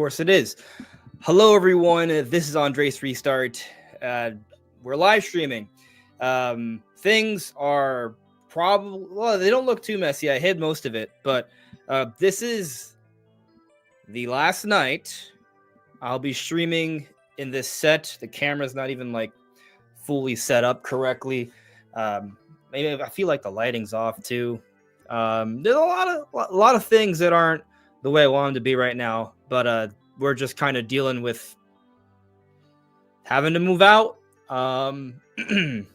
course it is. Hello, everyone. This is Andres Restart. We're live streaming. Things are probably, well, they don't look too messy. I hid most of it, but this is the last night I'll be streaming in this set. The camera's not even like fully set up correctly. Maybe I feel like the lighting's off too. There's a lot of things that aren't the way I want them to be right now, but we're just kind of dealing with having to move out. And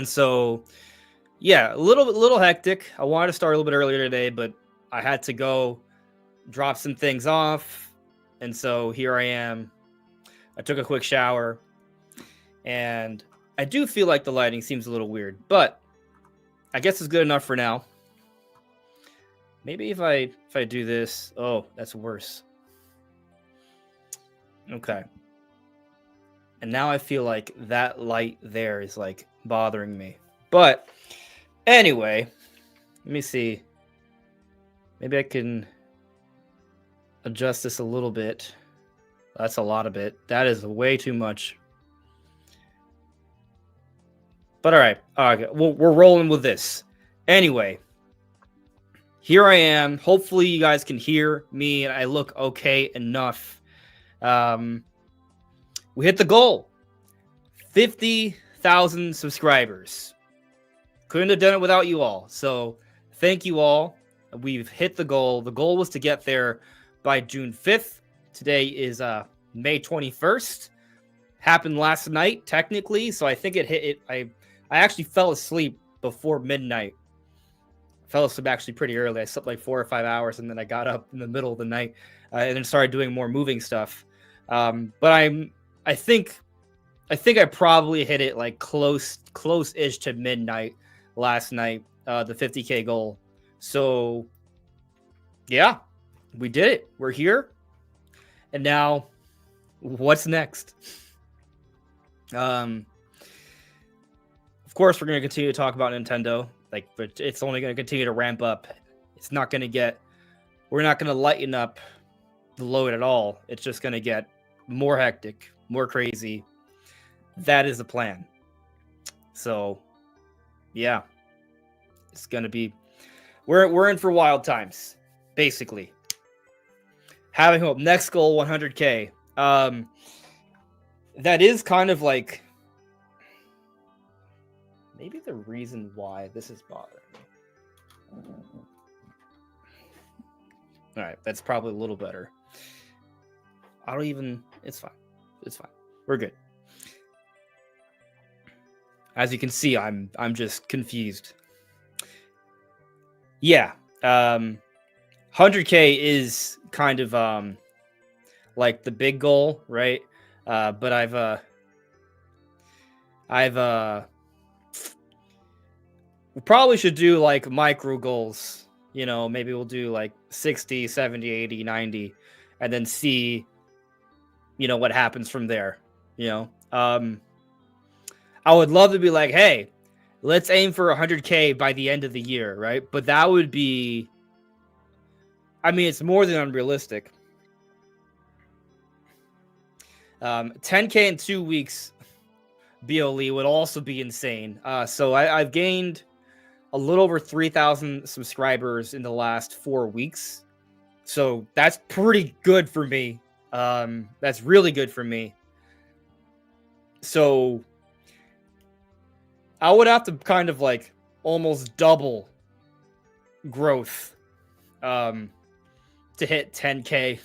so, yeah, a little hectic. I wanted to start a little bit earlier today, but I had to go drop some things off. And so here I am. I took a quick shower, and I do feel like the lighting seems a little weird, but I guess it's good enough for now. Maybe if I do this, oh, that's worse. Okay. And now I feel like that light there is like bothering me. But anyway, let me see. Maybe I can adjust this a little bit. That's a lot of it. That is way too much. But all right. We're rolling with this. Anyway, here I am. Hopefully you guys can hear me and I look okay enough. We hit the goal. 50,000 subscribers. Couldn't have done it without you all. So thank you all. We've hit the goal. The goal was to get there by June 5th. Today is May 21st. Happened last night, technically. So I think it hit it. I actually fell asleep before midnight. I fell asleep actually pretty early. I slept like 4 or 5 hours, and then I got up in the middle of the night and then started doing more moving stuff. But I think I probably hit it like close-ish to midnight last night, the 50K goal. So yeah, we did it. We're here. And now what's next? Of course, we're going to continue to talk about Nintendo, but it's only going to continue to ramp up. It's not going to we're not going to lighten up the load at all. It's just going to get more hectic, more crazy. That is the plan. So, yeah, it's going to be, we're in for wild times, basically. Having hope. Next goal, 100K. That is kind of like, maybe the reason why this is bothering me. All right, that's probably a little better. It's fine. It's fine. We're good. As you can see, I'm just confused. Yeah. 100K is kind of like the big goal, right? But we probably should do like micro goals. Maybe we'll do like 60, 70, 80, 90, and then see, what happens from there. I would love to be like, hey, let's aim for 100K by the end of the year, right? But that would be, it's more than unrealistic. 10K in 2 weeks, BOE would also be insane. So I've gained a little over 3,000 subscribers in the last 4 weeks. So that's pretty good for me. That's really good for me. So I would have to kind of like almost double growth to hit 10K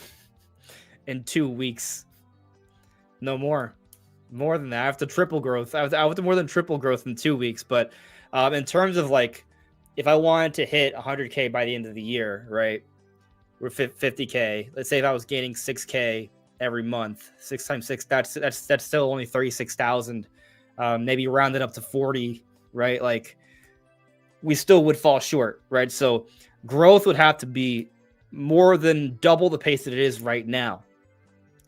in 2 weeks. No more than that. I have to triple growth. I have to more than triple growth in 2 weeks. But in terms of like, if I wanted to hit 100K by the end of the year, right? We're 50K. Let's say if I was gaining 6K every month, 6 times 6, that's still only 36,000. Maybe round it up to 40, right? Like, we still would fall short, right? So growth would have to be more than double the pace that it is right now.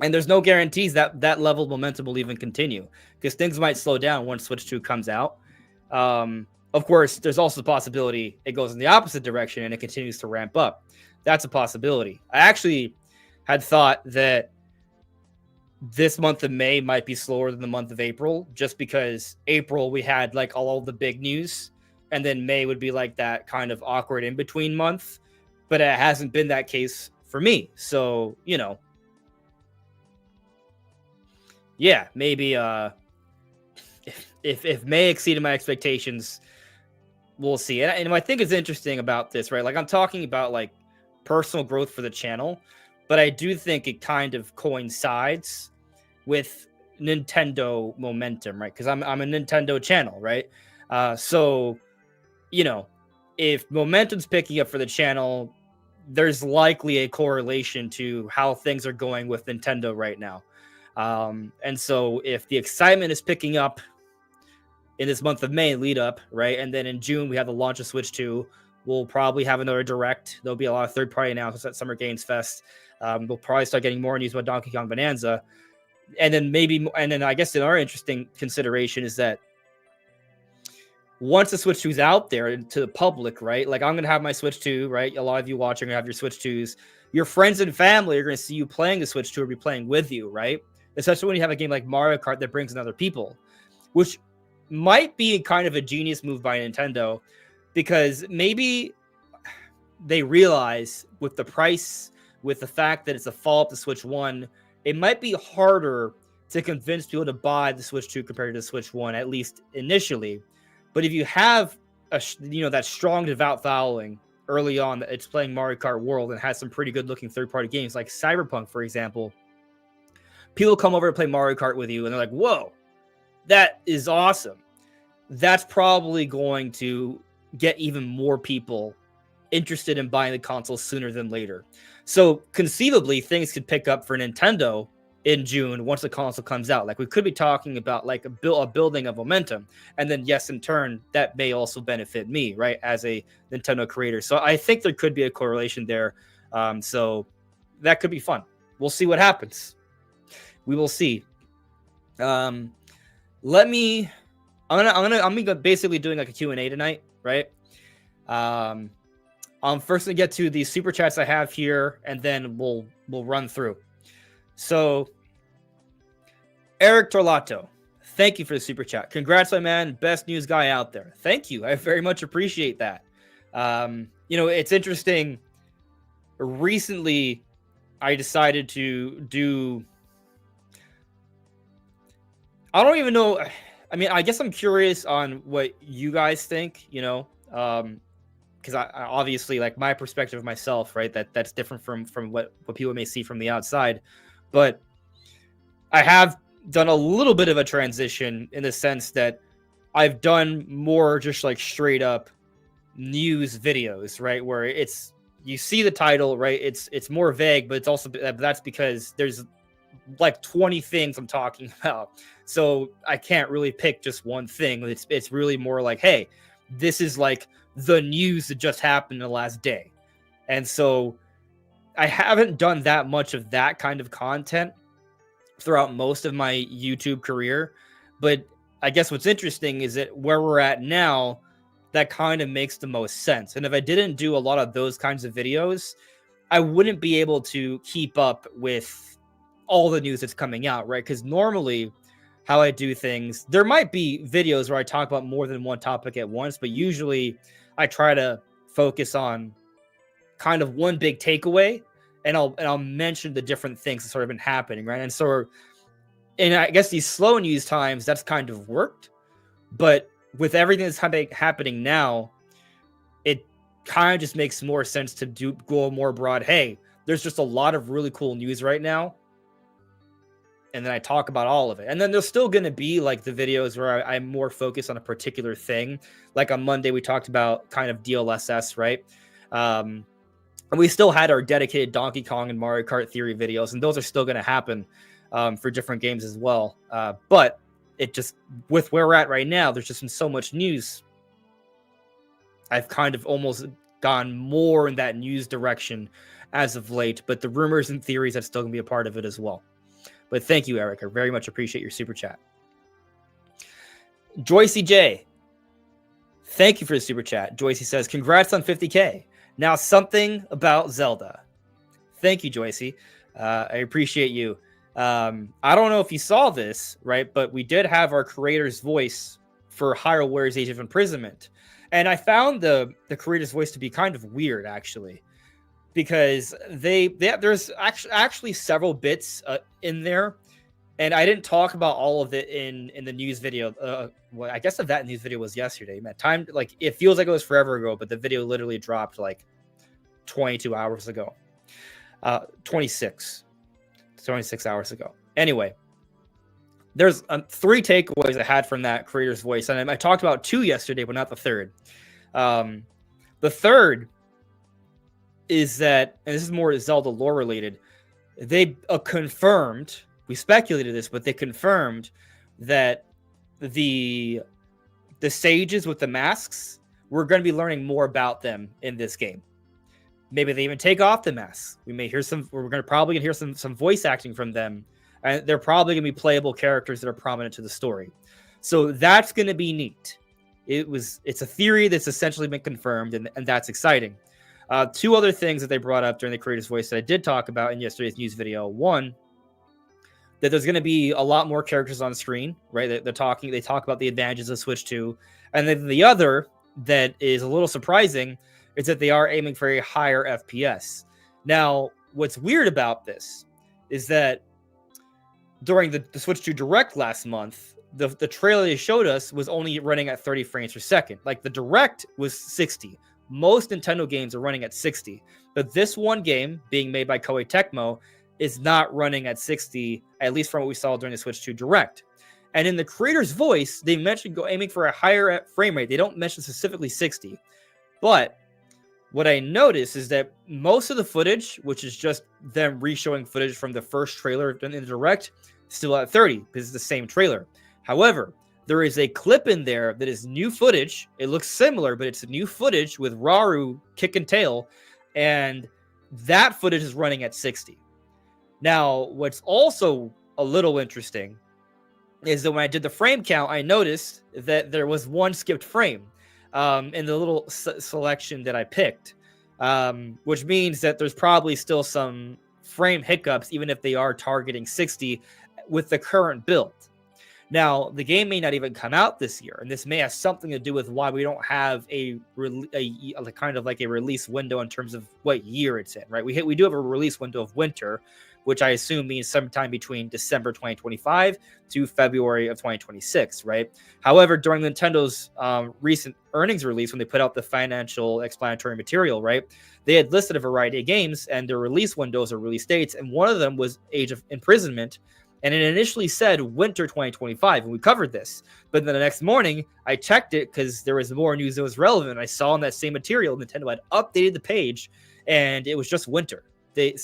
And there's no guarantees that that level of momentum will even continue, because things might slow down once Switch 2 comes out. Of course, there's also the possibility it goes in the opposite direction and it continues to ramp up. That's a possibility. I actually had thought that this month of May might be slower than the month of April, just because April we had like all the big news, and then May would be like that kind of awkward in between month. But it hasn't been that case for me. So, you know, yeah, maybe if May exceeded my expectations, we'll see. And I think it's interesting about this, right? Like I'm talking about like personal growth for the channel, but I do think it kind of coincides with Nintendo momentum, right? Because I'm a Nintendo channel, right? So, you know, if momentum's picking up for the channel, there's likely a correlation to how things are going with Nintendo right now. And so if the excitement is picking up in this month of May lead up, right? And then in June, we have the launch of Switch 2. We'll probably have another direct. There'll be a lot of third-party announcements at Summer Games Fest. We'll probably start getting more news about Donkey Kong Bonanza. And then I guess another interesting consideration is that once the Switch 2 is out there to the public, right? Like I'm going to have my Switch 2, right? A lot of you watching are going to have your Switch 2s. Your friends and family are going to see you playing the Switch 2 or be playing with you, right? Especially when you have a game like Mario Kart that brings in other people, which might be kind of a genius move by Nintendo, because maybe they realize with the price, with the fact that it's a follow-up to Switch 1, it might be harder to convince people to buy the Switch 2 compared to the Switch 1, at least initially. But if you have that strong devout following early on, that it's playing Mario Kart World and has some pretty good looking third-party games like Cyberpunk, for example, people come over to play Mario Kart with you and they're like, whoa, that is awesome. That's probably going to get even more people interested in buying the console sooner than later. So conceivably, things could pick up for Nintendo in June once the console comes out. Like we could be talking about like a building of momentum. And then yes, in turn, that may also benefit me, right, as a Nintendo creator. So I think there could be a correlation there. So that could be fun. We'll see what happens. We will see. I'm gonna basically doing like a Q&A tonight, right? I'm first gonna get to the super chats I have here, and then we'll run through. So, Eric Torlato, thank you for the super chat. Congrats, my man, best news guy out there. Thank you, I very much appreciate that. It's interesting. Recently, I decided to do. I don't even know. I mean, I guess I'm curious on what you guys think, because I obviously, like, my perspective of myself, right, that's different from what people may see from the outside. But I have done a little bit of a transition in the sense that I've done more just like straight up news videos, right, where you see the title, right, it's more vague, but it's also, that's because there's like 20 things I'm talking about. So I can't really pick just one thing. It's really more like, hey, this is like the news that just happened in the last day. And so I haven't done that much of that kind of content throughout most of my YouTube career. But I guess what's interesting is that where we're at now, that kind of makes the most sense. And if I didn't do a lot of those kinds of videos, I wouldn't be able to keep up with all the news that's coming out, right? Because normally how I do things, there might be videos where I talk about more than one topic at once, but usually I try to focus on kind of one big takeaway, and I'll mention the different things that sort of been happening, right? And so, and I guess these slow news times, that's kind of worked, but with everything that's happening now, it kind of just makes more sense to go more broad. Hey, there's just a lot of really cool news right now, and then I talk about all of it. And then there's still going to be like the videos where I'm more focused on a particular thing. Like on Monday, we talked about kind of DLSS, right? And we still had our dedicated Donkey Kong and Mario Kart theory videos, and those are still going to happen for different games as well. But it just, with where we're at right now, there's just been so much news. I've kind of almost gone more in that news direction as of late, but the rumors and theories, that's still going to be a part of it as well. But thank you, Eric. I very much appreciate your super chat. Joycey J, thank you for the super chat. Joycey says, congrats on 50K. Now something about Zelda. Thank you, Joycey. I appreciate you. I don't know if you saw this, right? But we did have our creator's voice for Hyrule Warriors Age of Imprisonment. And I found the creator's voice to be kind of weird, actually, because there's actually several bits in there, and I didn't talk about all of it in the news video. Well, I guess that news video was yesterday. Man, time, like, it feels like it was forever ago, but the video literally dropped like 22 hours ago. 26 hours ago. Anyway, there's 3 takeaways I had from that creator's voice, and I talked about 2 yesterday, but not the third. The third is that, and this is more Zelda lore related, they confirmed, we speculated this, but they confirmed that the sages with the masks, we're going to be learning more about them in this game. Maybe they even take off the masks. We're probably gonna hear some voice acting from them, and they're probably gonna be playable characters that are prominent to the story. So that's gonna be neat. It's a theory that's essentially been confirmed, and that's exciting. 2 other things that they brought up during the creator's voice that I did talk about in yesterday's news video. One, that there's going to be a lot more characters on screen, right? They talk about the advantages of Switch 2. And then the other that is a little surprising is that they are aiming for a higher FPS. Now, what's weird about this is that during the Switch 2 Direct last month, the trailer they showed us was only running at 30 frames per second. Like, the Direct was 60. Most Nintendo games are running at 60. But this one game, being made by Koei Tecmo, is not running at 60, at least from what we saw during the Switch 2 Direct. And in the creator's voice, they mentioned aiming for a higher frame rate. They don't mention specifically 60. But what I noticed is that most of the footage, which is just them re-showing footage from the first trailer in the Direct, still at 30, because it's the same trailer. However, there is a clip in there that is new footage. It looks similar, but it's new footage with Rauru kicking tail, and that footage is running at 60. Now, what's also a little interesting is that when I did the frame count, I noticed that there was one skipped frame in the little selection that I picked, which means that there's probably still some frame hiccups, even if they are targeting 60 with the current build. Now, the game may not even come out this year, and this may have something to do with why we don't have a kind of like a release window in terms of what year it's in, right? We do have a release window of winter, which I assume means sometime between December 2025 to February of 2026, right? However, during Nintendo's recent earnings release, when they put out the financial explanatory material, right, they had listed a variety of games and their release windows or release dates, and one of them was Age of Imprisonment, and it initially said winter 2025, and we covered this. But then the next morning, I checked it because there was more news that was relevant. I saw in that same material, Nintendo had updated the page, and it was just winter. They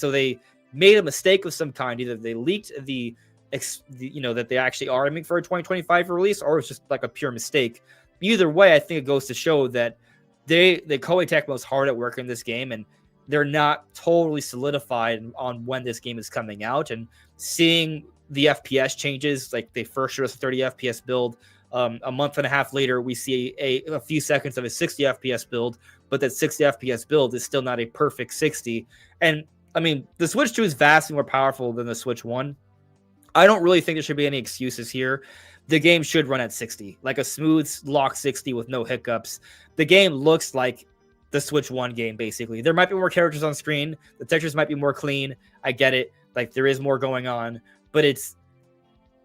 made a mistake of some kind. Either they leaked that they actually are aiming for a 2025 release, or it's just like a pure mistake. Either way, I think it goes to show that the Koei Tecmo is hard at work in this game, and they're not totally solidified on when this game is coming out. And seeing the FPS changes, like they first showed us a 30 FPS build. A month and a half later, we see a few seconds of a 60 FPS build, but that 60 FPS build is still not a perfect 60. And I mean, the Switch 2 is vastly more powerful than the Switch 1. I don't really think there should be any excuses here. The game should run at 60, like a smooth lock 60 with no hiccups. The game looks like the Switch 1 game, basically. There might be more characters on screen. The textures might be more clean. I get it. Like, there is more going on. But it's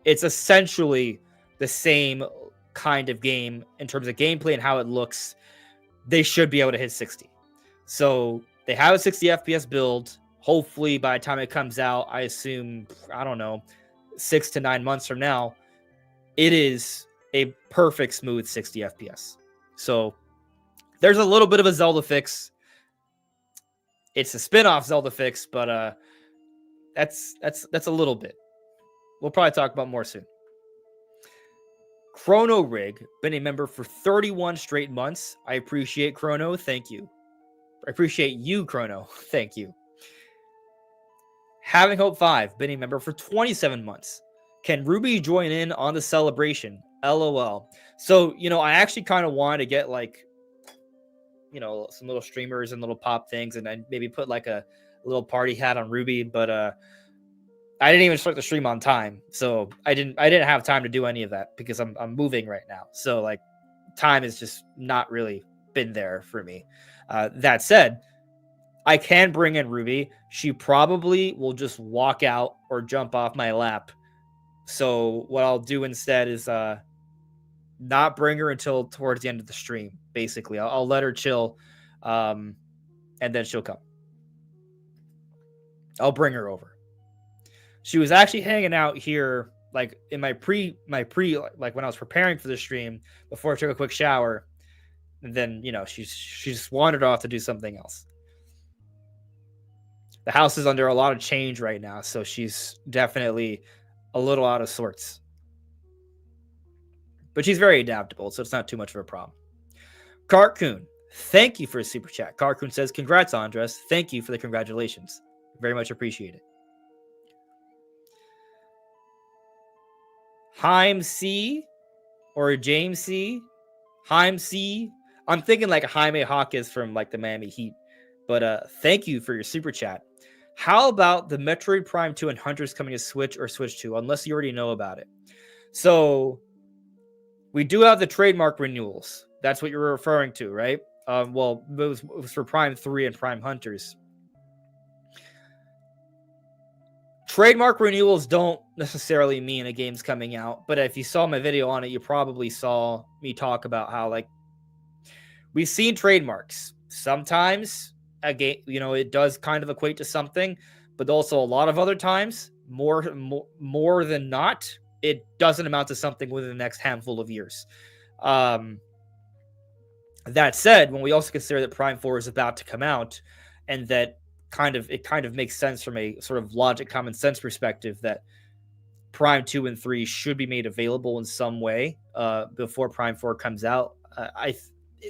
essentially the same kind of game in terms of gameplay and how it looks. They should be able to hit 60. So they have a 60 FPS build. Hopefully, by the time it comes out, I assume, 6 to 9 months from now, it is a perfect smooth 60 FPS. So there's a little bit of a Zelda fix. It's a spin-off Zelda fix, but that's a little bit. We'll probably talk about more soon. Chrono Rig, been a member for 31 straight months. I appreciate Chrono. Thank you. I appreciate you, Chrono. Thank you. Having Hope 5, been a member for 27 months. Can Ruby join in on the celebration? LOL. So, I actually kind of wanted to get some little streamers and little pop things, and then maybe put like a little party hat on Ruby, but I didn't even start the stream on time, so I didn't have time to do any of that because I'm moving right now. So like, time has just not really been there for me. That said, I can bring in Ruby. She probably will just walk out or jump off my lap. So what I'll do instead is not bring her until towards the end of the stream. Basically, I'll let her chill, and then she'll come. I'll bring her over. She was actually hanging out here, like in my pre, like when I was preparing for the stream before I took a quick shower. And then she just wandered off to do something else. The house is under a lot of change right now, so she's definitely a little out of sorts. But she's very adaptable, so it's not too much of a problem. Carcoon, thank you for a super chat. Carcoon says, congrats, Andres. Thank you for the congratulations. Very much appreciate it. Haim C or James C. Haim C. I'm thinking like Jaime Hawkins from like the Miami Heat. But thank you for your super chat. How about the Metroid Prime 2 and Hunters coming to Switch or Switch 2, unless you already know about it? So we do have the trademark renewals. That's what you're referring to, right? Well, it was for Prime 3 and Prime Hunters. Trademark renewals don't necessarily mean a game's coming out, but if you saw my video on it, you probably saw me talk about how like we've seen trademarks. Sometimes a game, it does kind of equate to something, but also a lot of other times, more than not, it doesn't amount to something within the next handful of years. That said, when we also consider that Prime 4 is about to come out, and that it kind of makes sense from a sort of logic, common sense perspective that Prime 2 and 3 should be made available in some way before Prime 4 comes out.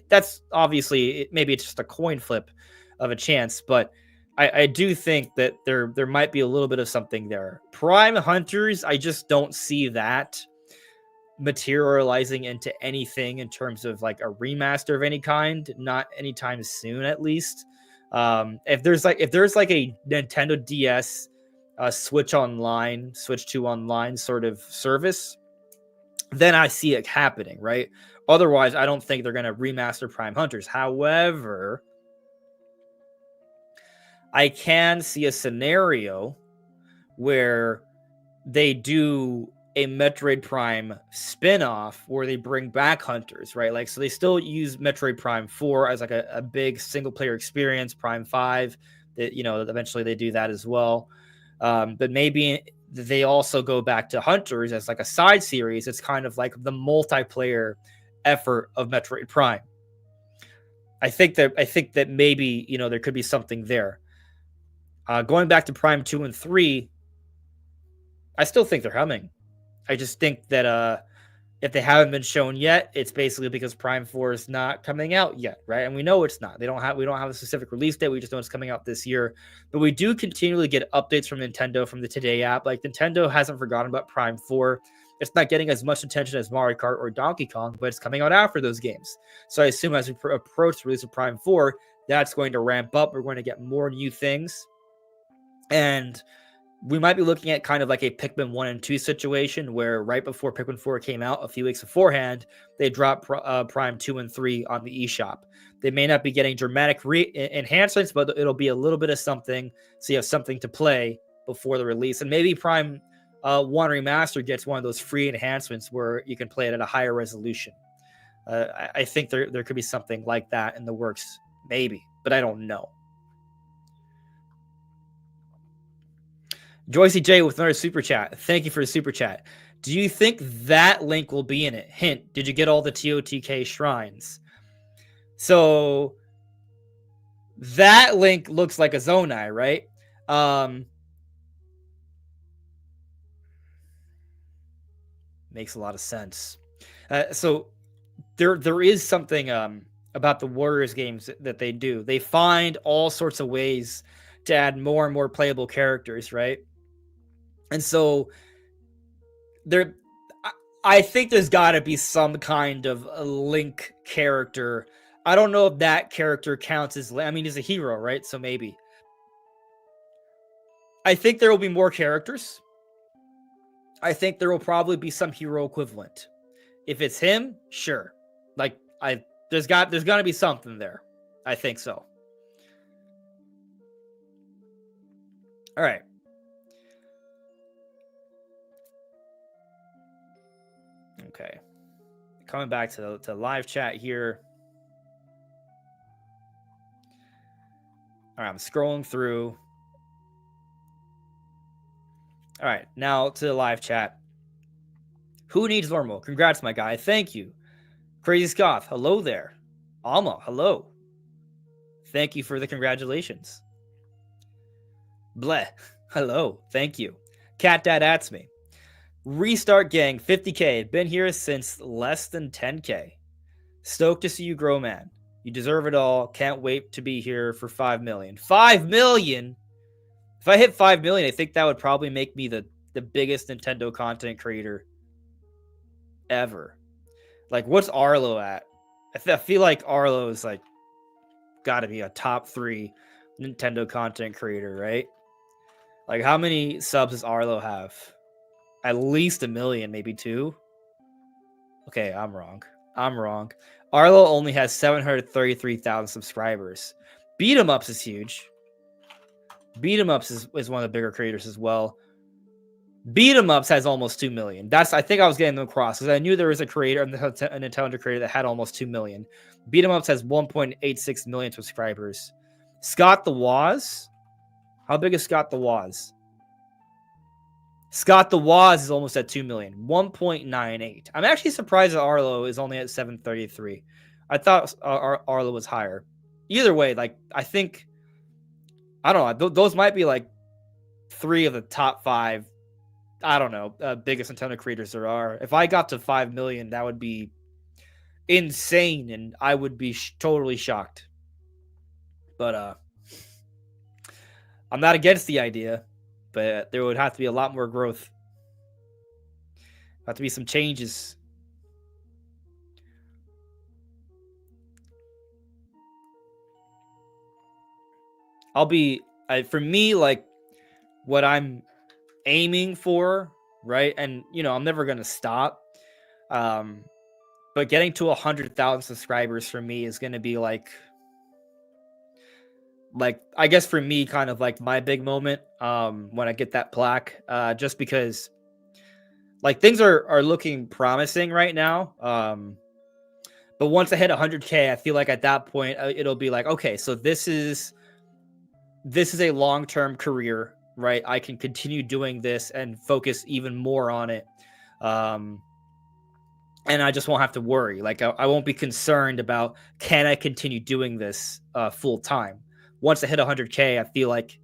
That's obviously, maybe it's just a coin flip of a chance, but I do think that there might be a little bit of something there. Prime Hunters, I just don't see that materializing into anything in terms of like a remaster of any kind, not anytime soon, at least. If there's like a Nintendo DS Switch 2 online sort of service, then I see it happening, right? Otherwise, I don't think they're going to remaster Prime Hunters. However, I can see a scenario where they do a Metroid Prime spin-off where they bring back Hunters, right? Like, so they still use Metroid Prime 4 as like a big single-player experience, Prime 5, that, eventually they do that as well. But maybe they also go back to Hunters as like a side series. It's kind of like the multiplayer effort of Metroid Prime. I think that maybe, there could be something there. Going back to Prime 2 and 3, I still think they're coming. I just think that if they haven't been shown yet, it's basically because Prime 4 is not coming out yet, right? And we know it's not. We don't have a specific release date. We just know it's coming out this year. But we do continually get updates from Nintendo from the Today app. Like, Nintendo hasn't forgotten about Prime 4. It's not getting as much attention as Mario Kart or Donkey Kong, but it's coming out after those games. So I assume as we approach the release of Prime 4, that's going to ramp up. We're going to get more new things. And we might be looking at kind of like a Pikmin 1 and 2 situation where right before Pikmin 4 came out, a few weeks beforehand, they dropped Prime 2 and 3 on the eShop. They may not be getting dramatic enhancements, but it'll be a little bit of something, so you have something to play before the release. And maybe Prime 1 Remaster gets one of those free enhancements where you can play it at a higher resolution. I think there could be something like that in the works, maybe, but I don't know. Joycey J with another super chat. Thank you for the super chat. Do you think that link will be in it? Hint, did you get all the TOTK shrines? So that link looks like a Zonai, right? Makes a lot of sense. So there is something about the Warriors games that they do. They find all sorts of ways to add more and more playable characters, right? And so I think there's got to be some kind of a Link character. I don't know if that character counts as, I mean, he's a hero, right? So maybe. I think there will be more characters. I think there will probably be some hero equivalent. If it's him, sure. Like there's got to be something there. I think so. All right. Okay. Coming back to live chat here. All right, I'm scrolling through. All right, now to the live chat. Who needs normal? Congrats, my guy. Thank you. Crazy Scoff, hello there. Alma, hello. Thank you for the congratulations. Bleh, hello. Thank you. Cat Dad ats me. Restart Gang, 50K. Been here since less than 10K. Stoked to see you grow, man. You deserve it all. Can't wait to be here for 5 million. 5 million? If I hit 5 million, I think that would probably make me the biggest Nintendo content creator ever. Like, what's Arlo at? I feel like Arlo is like got to be a top 3 Nintendo content creator, right? Like, how many subs does Arlo have? At least 1 million, maybe 2. Okay, I'm wrong. Arlo only has 733,000 subscribers. Beat 'em Ups is huge. Beat 'em Ups is one of the bigger creators as well. Beat 'em Ups has almost 2 million. I think I was getting them across because I knew there was a creator, a Nintendo creator that had almost 2 million. Beat 'em Ups has 1.86 million subscribers. Scott the Waz? How big is Scott the Waz? Scott the Waz is almost at 2 million. 1.98. I'm actually surprised that Arlo is only at 733. I thought Arlo was higher. Either way, like, I think, I don't know, those might be like 3 of the top 5, I don't know, biggest Nintendo creators there are. If I got to 5 million, that would be insane, and I would be totally shocked. But I'm not against the idea, but there would have to be a lot more growth. Have to be some changes. For me, like, what I'm aiming for, right? And, you know, I'm never going to stop. But getting to 100,000 subscribers for me is going to be like, I guess for me, kind of like my big moment when I get that plaque, just because, like, things are looking promising right now. But once I hit 100K, I feel like at that point it'll be like, okay, so this is a long-term career, right? I can continue doing this and focus even more on it. And I just won't have to worry. Like, I won't be concerned about, can I continue doing this full time? Once I hit 100K, I feel like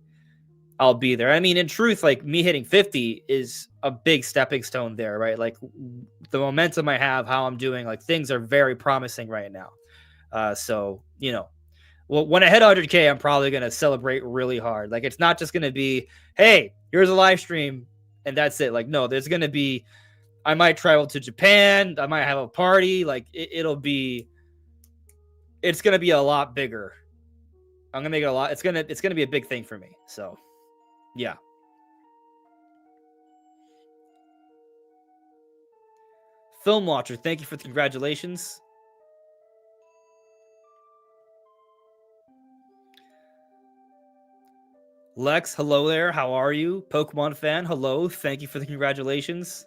I'll be there. I mean, in truth, like, me hitting 50 is a big stepping stone there, right? Like, the momentum I have, how I'm doing, like, things are very promising right now. So, you know, well, when I hit 100K, I'm probably going to celebrate really hard. Like, it's not just going to be, hey, here's a live stream and that's it. Like, no, there's going to be, I might travel to Japan. I might have a party. Like, it's going to be a lot bigger. I'm going to make it a lot. It's going to be a big thing for me. So, yeah. Film Watcher, thank you for the congratulations. Lex, hello there. How are you? Pokemon fan, hello. Thank you for the congratulations.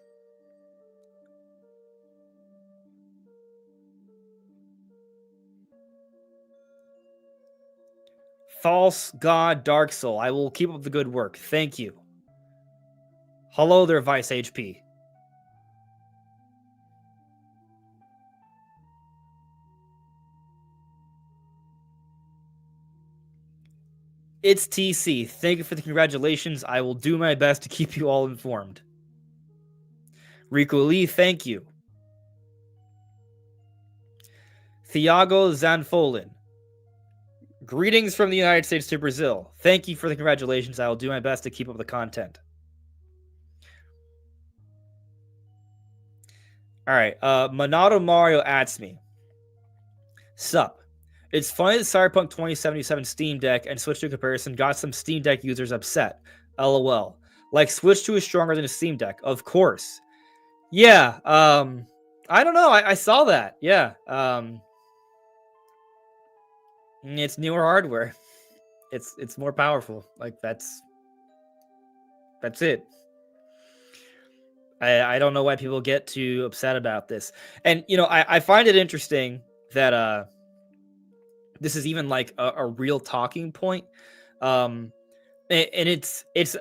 False God Dark Soul, I will keep up the good work. Thank you. Hello there, Vice HP. It's TC. Thank you for the congratulations. I will do my best to keep you all informed. Rico Lee, thank you. Thiago Zanfolin. Greetings from the United States to Brazil. Thank you for the congratulations. I will do my best to keep up the content. All right. Monado Mario adds me. Sup. It's funny that Cyberpunk 2077 Steam Deck and Switch 2 comparison got some Steam Deck users upset. LOL. Like Switch 2 is stronger than a Steam Deck, of course. Yeah. I don't know. I saw that. Yeah. It's newer hardware. It's more powerful. Like that's it. I don't know why people get too upset about this. And I find it interesting that this is even like a real talking point. Um and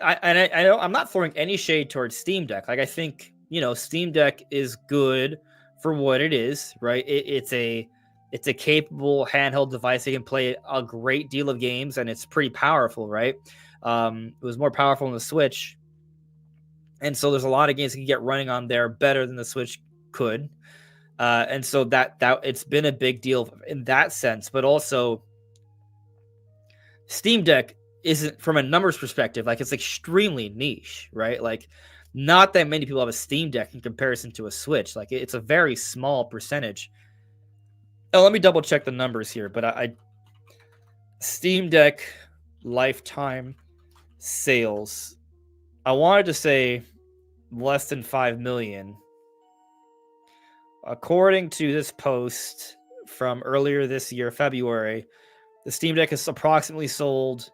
I'm not throwing any shade towards Steam Deck. Like I think, Steam Deck is good for what it is, right? It's a capable handheld device that can play a great deal of games, and it's pretty powerful, right? It was more powerful on the Switch, and so there's a lot of games that can get running on there better than the Switch could. And so that it's been a big deal in that sense, but also Steam Deck isn't, from a numbers perspective, like it's extremely niche, right? Like not that many people have a Steam Deck in comparison to a Switch. Like it's a very small percentage. Oh, let me double check the numbers here, but I Steam Deck lifetime sales. I wanted to say less than 5 million. According to this post from earlier this year, February, the Steam Deck has approximately sold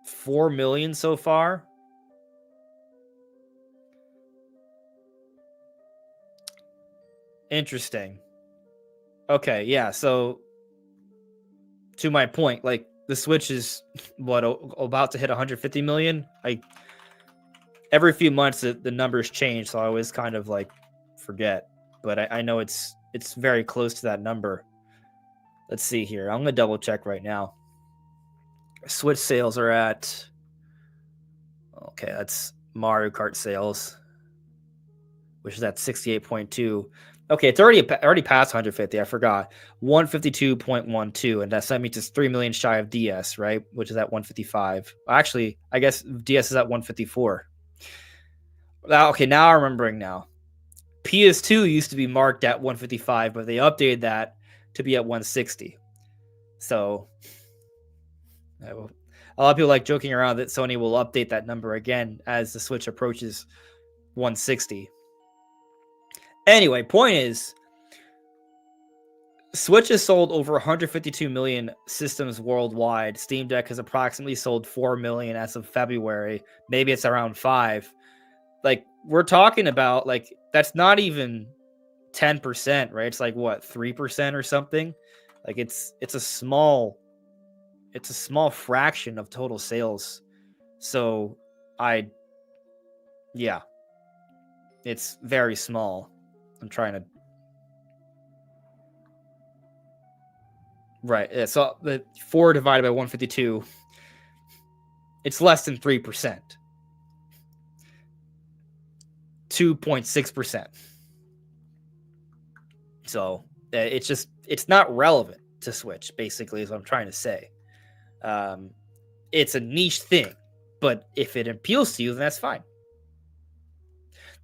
4 million so far. Interesting. Okay, yeah, so to my point, like the Switch is about to hit 150 million. Every few months the numbers change, so I always kind of like forget. But I know it's very close to that number. Let's see here. I'm gonna double check right now. Switch sales are at, okay, that's Mario Kart sales, which is at 68.2. Okay, it's already past 150. I forgot. 152.12, and that means it's 3 million shy of DS, right? Which is at 155. Actually, I guess DS is at 154. Okay, now I'm remembering now. PS2 used to be marked at 155, but they updated that to be at 160. So a lot of people like joking around that Sony will update that number again as the Switch approaches 160. Anyway, point is, Switch has sold over 152 million systems worldwide. Steam Deck has approximately sold 4 million as of February. Maybe it's around 5. Like, we're talking about, like, that's not even 10%, right? It's like what, 3% or something? Like it's a small fraction of total sales. So yeah, it's very small. I'm trying to, right. Yeah, so the 4 divided by 152, it's less than 3%. 2.6%. So it's not relevant to Switch, basically, is what I'm trying to say. It's a niche thing, but if it appeals to you, then that's fine.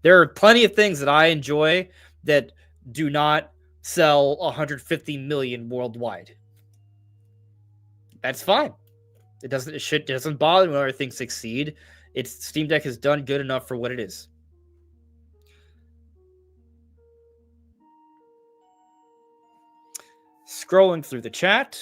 There are plenty of things that I enjoy that do not sell 150 million worldwide. That's fine. It doesn't bother me when other things succeed. Steam Deck has done good enough for what it is. Scrolling through the chat.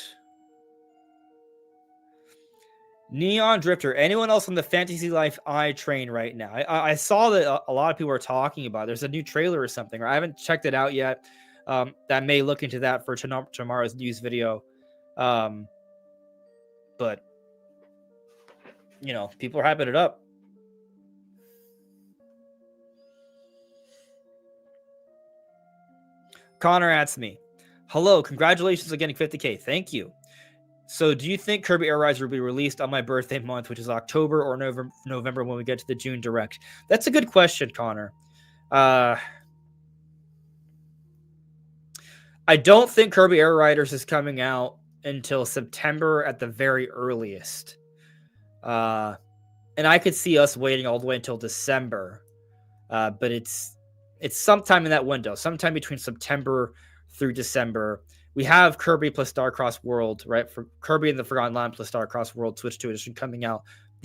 Neon Drifter. Anyone else on the Fantasy Life I train right now? I saw that a lot of people are talking about it. There's a new trailer or something. Or I haven't checked it out yet. That may look into that for tomorrow's news video. But people are hyping it up. Connor asks me, hello, congratulations on getting 50K. Thank you. So do you think Kirby Air Rise will be released on my birthday month, which is October, or November when we get to the June Direct? That's a good question, Connor. I don't think Kirby Air Riders is coming out until September at the very earliest. And I could see us waiting all the way until December. But it's sometime in that window, sometime between September through December. We have Kirby plus Starcross World, right? For Kirby and the Forgotten Land plus Starcross World Switch 2 edition coming out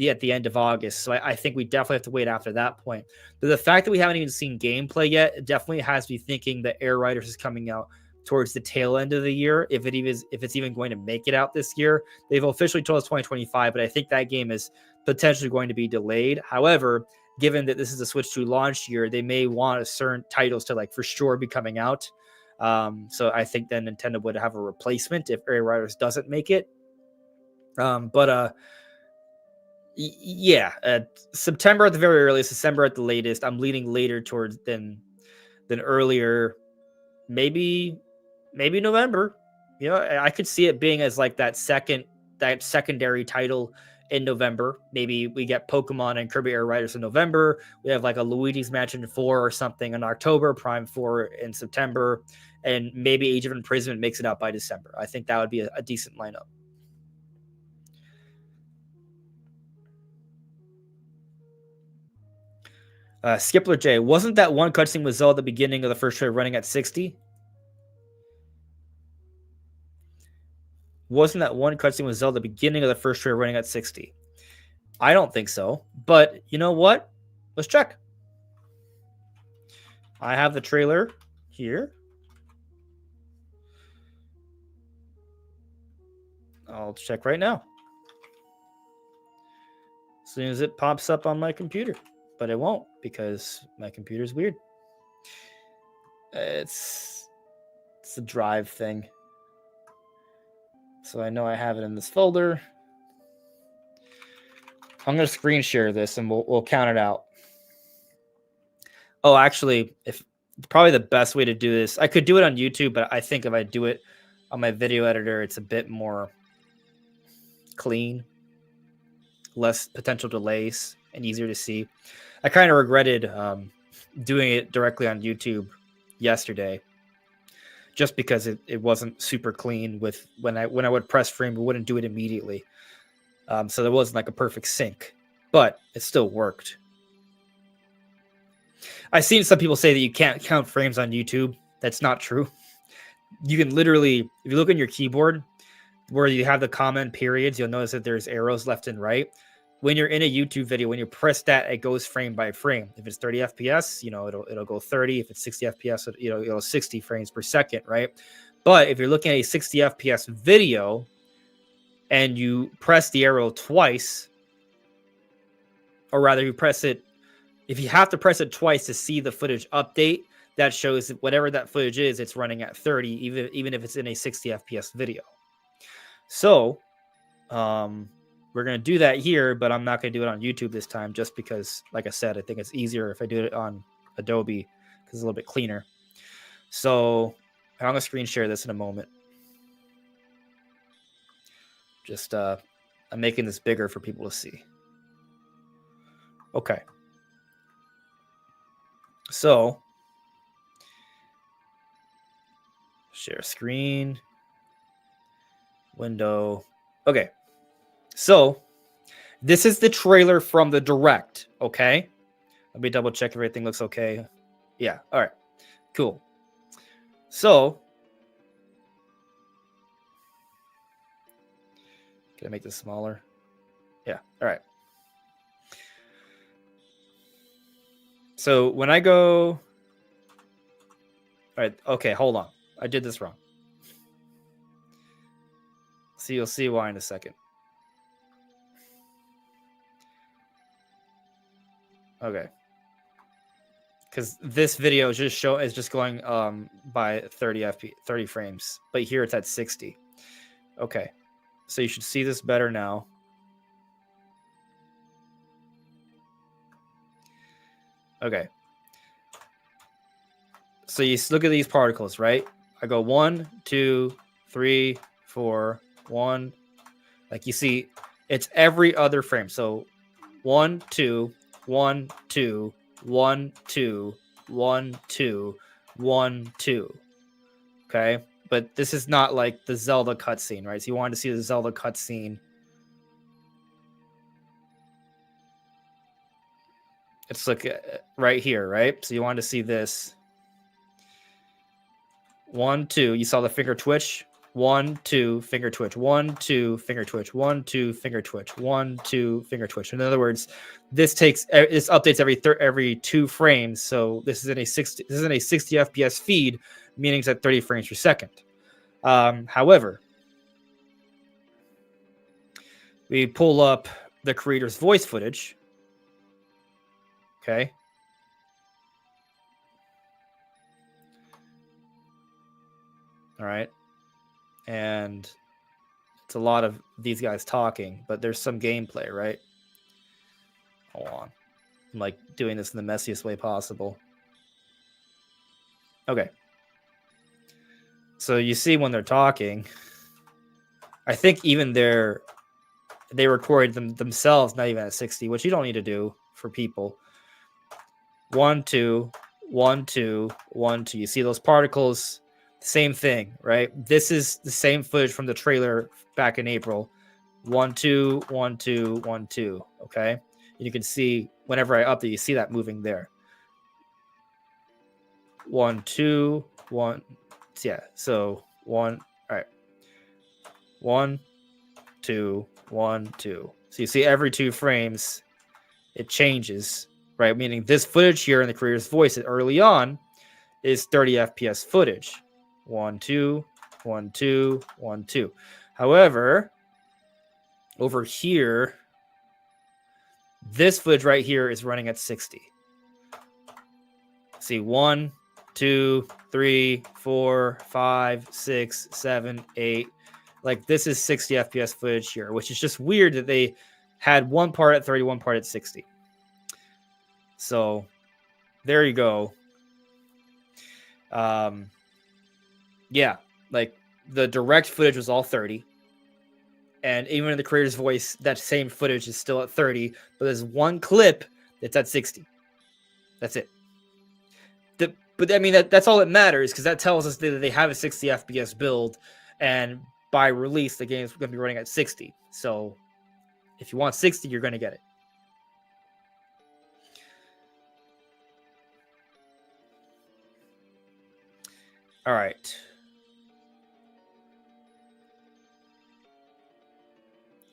at the end of August. So I think we definitely have to wait after that point. But the fact that we haven't even seen gameplay yet, it definitely has me thinking that Air Riders is coming out towards the tail end of the year, if it's even going to make it out this year. They've officially told us 2025, but I think that game is potentially going to be delayed. However, given that this is a Switch 2 launch year, they may want certain titles to like for sure be coming out. So I think then Nintendo would have a replacement if Air Riders doesn't make it. September at the very earliest, December at the latest. I'm leaning later towards than earlier. Maybe November. You know, I could see it being as like that secondary title in November. Maybe we get Pokemon and Kirby Air Riders in November. We have like a Luigi's Mansion 4 or something in October, Prime 4 in September, and maybe Age of Imprisonment makes it out by December. I think that would be a decent lineup. Skipler J, wasn't that one cutscene with Zelda at the beginning of the first trailer running at 60? Wasn't that one cutscene with Zelda at the beginning of the first trailer running at 60? I don't think so. But you know what? Let's check. I have the trailer here. I'll check right now. As soon as it pops up on my computer. But it won't because my computer's weird. It's a drive thing. So I know I have it in this folder. I'm going to screen share this and we'll count it out. Oh, actually, probably the best way to do this, I could do it on YouTube, but I think if I do it on my video editor, it's a bit more clean, less potential delays, and easier to see. I kind of regretted doing it directly on YouTube yesterday, just because it wasn't super clean with when I would press frame, it wouldn't do it immediately. So there wasn't like a perfect sync, but it still worked. I've seen some people say that you can't count frames on YouTube. That's not true. You can literally, if you look on your keyboard where you have the comment periods, you'll notice that there's arrows left and right. When you're in a YouTube video, when you press that, it goes frame by frame. If it's 30 FPS, it'll go 30. If it's 60 FPS, it'll 60 frames per second, right? But if you're looking at a 60 FPS video and you press the arrow twice, or rather you press it, if you have to press it twice to see the footage update, that shows that whatever that footage is, it's running at 30, even if it's in a 60 FPS video. So, we're going to do that here, but I'm not going to do it on YouTube this time just because, like I said, I think it's easier if I do it on Adobe because it's a little bit cleaner. So I'm going to screen share this in a moment. Just, I'm making this bigger for people to see. Okay. So, share screen, window. Okay. So, this is the trailer from the Direct, okay? Let me double check if everything looks okay. Yeah, all right. Cool. So, can I make this smaller? Yeah, all right. So, when I go... All right, okay, hold on. I did this wrong. So, you'll see why in a second. Okay. Because this video is just going by 30 frames, but here it's at 60. Okay. So you should see this better now. Okay. So you look at these particles, right? I go 1, 2, 3, 4, 1. Like you see, it's every other frame. So 1, 2, 1, 2, 1, 2, 1, 2, 1, 2. Okay. But this is not like the Zelda cutscene, right? So you wanted to see the Zelda cutscene. It's like right here, right? So you wanted to see this. 1, 2. You saw the finger twitch. 1, 2, finger twitch. 1, 2, finger twitch. 1, 2, finger twitch. 1, 2, finger twitch. In other words, this updates every 2 frames. So this is in a 60 FPS feed, meaning it's at 30 frames per second. However, we pull up the creator's voice footage. Okay. All right. And it's a lot of these guys talking, but there's some gameplay, right? Hold on. I'm like doing this in the messiest way possible. Okay. So you see when they're talking, I think even they recorded themselves not even at 60, which you don't need to do for people. 1, 2, 1, 2, 1, 2. You see those particles? Same thing, right? This is the same footage from the trailer back in April. 1, 2, 1, 2, 1, 2. Okay. And you can see whenever I update, you see that moving there. 1, 2, 1. Yeah. So 1. All right. 1, 2, 1, 2. So you see every 2 frames, it changes, right? Meaning this footage here in the creator's voice early on is 30 FPS footage. 1, 2, 1, 2, 1, 2. However, over here, this footage right here is running at 60. See, 1, 2, 3, 4, 5, 6, 7, 8. Like this is 60 FPS footage here, which is just weird that they had one part at 30, one part at 60. So there you go. Yeah, like the direct footage was all 30. And even in the creator's voice, that same footage is still at 30, but there's one clip that's at 60. That's it. But I mean, that's all that matters, because that tells us that they have a 60 FPS build, and by release, the game's going to be running at 60. So if you want 60, you're going to get it. All right.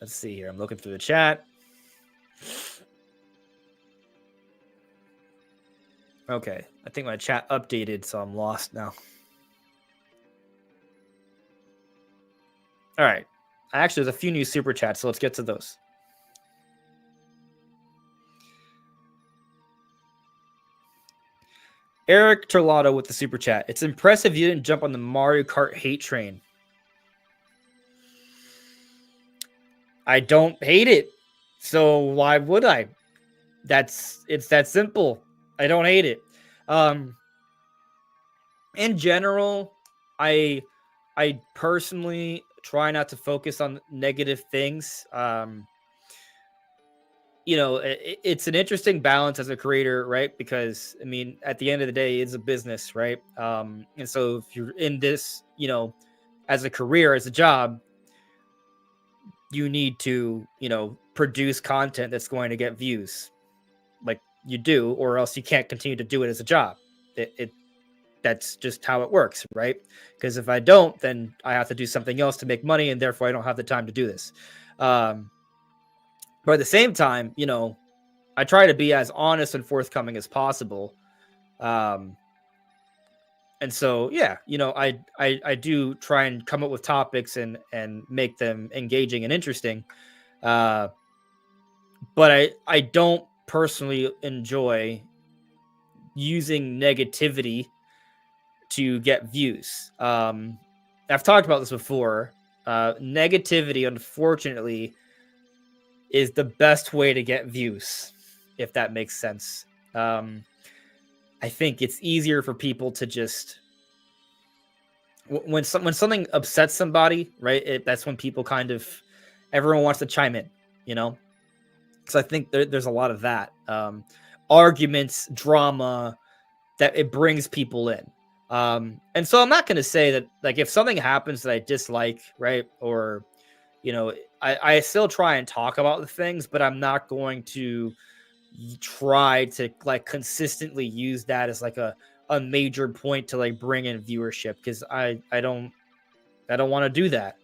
Let's see here. I'm looking through the chat. Okay. I think my chat updated, so I'm lost now. All right. Actually, there's a few new super chats, so let's get to those. Eric Terlato with the super chat. It's impressive you didn't jump on the Mario Kart hate train. I don't hate it, so why would I? It's that simple. I don't hate it. In general, I personally try not to focus on negative things. You know, it's an interesting balance as a creator, right? Because I mean, at the end of the day, it's a business, right? And so if you're in this, you know, as a career, as a job, you need to, you know, produce content that's going to get views, like you do, or else you can't continue to do it as a job. That's just how it works, right? Because if I don't, then I have to do something else to make money, and therefore I don't have the time to do this. But at the same time, you know, I try to be as honest and forthcoming as possible. And so, yeah, you know, I do try and come up with topics and make them engaging and interesting. But I don't personally enjoy using negativity to get views. I've talked about this before. Negativity, unfortunately, is the best way to get views, if that makes sense. I think it's easier for people to just when something upsets somebody, right? That's when people kind of everyone wants to chime in, you know. Because I think there's a lot of that arguments, drama that it brings people in. And so I'm not going to say that, like, if something happens that I dislike, right, or you know, I still try and talk about the things, but I'm not going to try to like consistently use that as like a a major point to like bring in viewership, because I don't want to do that.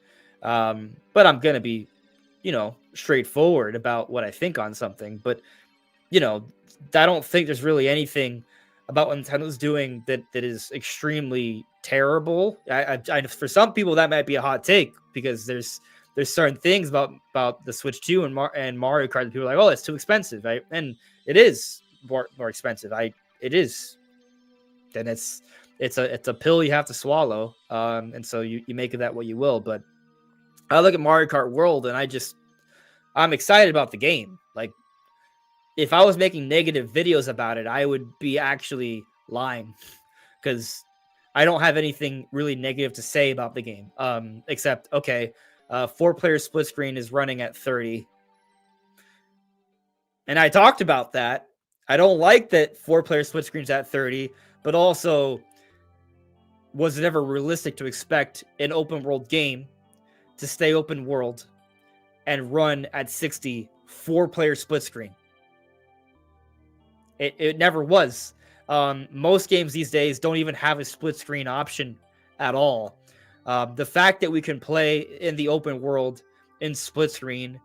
But I'm gonna be, straightforward about what I think on something. But I don't think there's really anything about what Nintendo's doing that is extremely terrible. For some people that might be a hot take, because there's certain things about the Switch 2 and Mario Kart that people are like, oh, it's too expensive, right? And it is more expensive. It is. Then it's a pill you have to swallow. And so you make of that what you will. But I look at Mario Kart World and I'm excited about the game. Like, if I was making negative videos about it, I would be actually lying, because I don't have anything really negative to say about the game. Except, okay, 4-player split screen is running at 30. And I talked about that. I don't like that 4-player split screen's at 30, but also, was it ever realistic to expect an open world game to stay open world and run at 60 4-player split screen? It never was. Most games these days don't even have a split screen option at all. The fact that we can play in the open world in split screen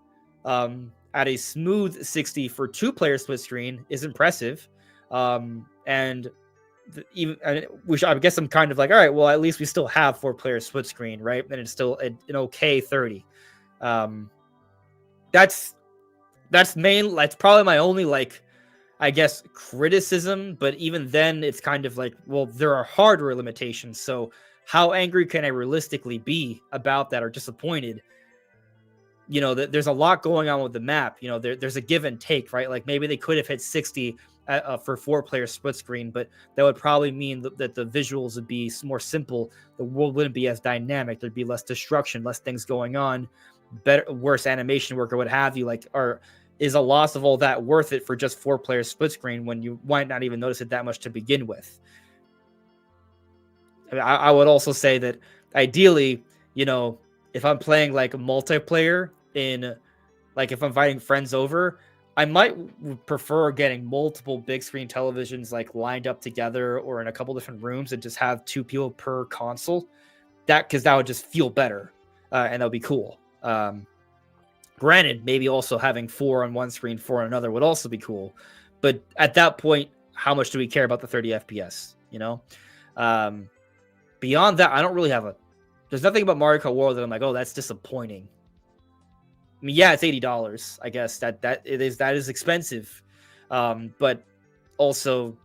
at a smooth 60 for 2-player split screen is impressive. And which I guess I'm kind of like, all right, well, at least we still have 4-player split screen, right? And it's still an okay 30. That's probably my only, like, I guess, criticism. But even then, it's kind of like, well, there are hardware limitations. So how angry can I realistically be about that, or disappointed? There's a lot going on with the map. There's a give and take, right? Like, maybe they could have hit 60 for 4-player split screen, but that would probably mean that the visuals would be more simple. The world wouldn't be as dynamic. There'd be less destruction, less things going on, worse animation work, or what have you. Like, is a loss of all that worth it for just 4-player split screen when you might not even notice it that much to begin with? I mean, I would also say that ideally, if I'm playing like a multiplayer if I'm inviting friends over, I might prefer getting multiple big screen televisions like lined up together or in a couple different rooms, and just have 2 people per console. Because that would just feel better, and that would be cool. Granted, maybe also having 4 on one screen, 4 on another would also be cool. But at that point, how much do we care about the 30 FPS? Beyond that, I don't really have there's nothing about Mario Kart World that I'm like, oh, that's disappointing. I mean, yeah, it's $80. I guess that is expensive. But also,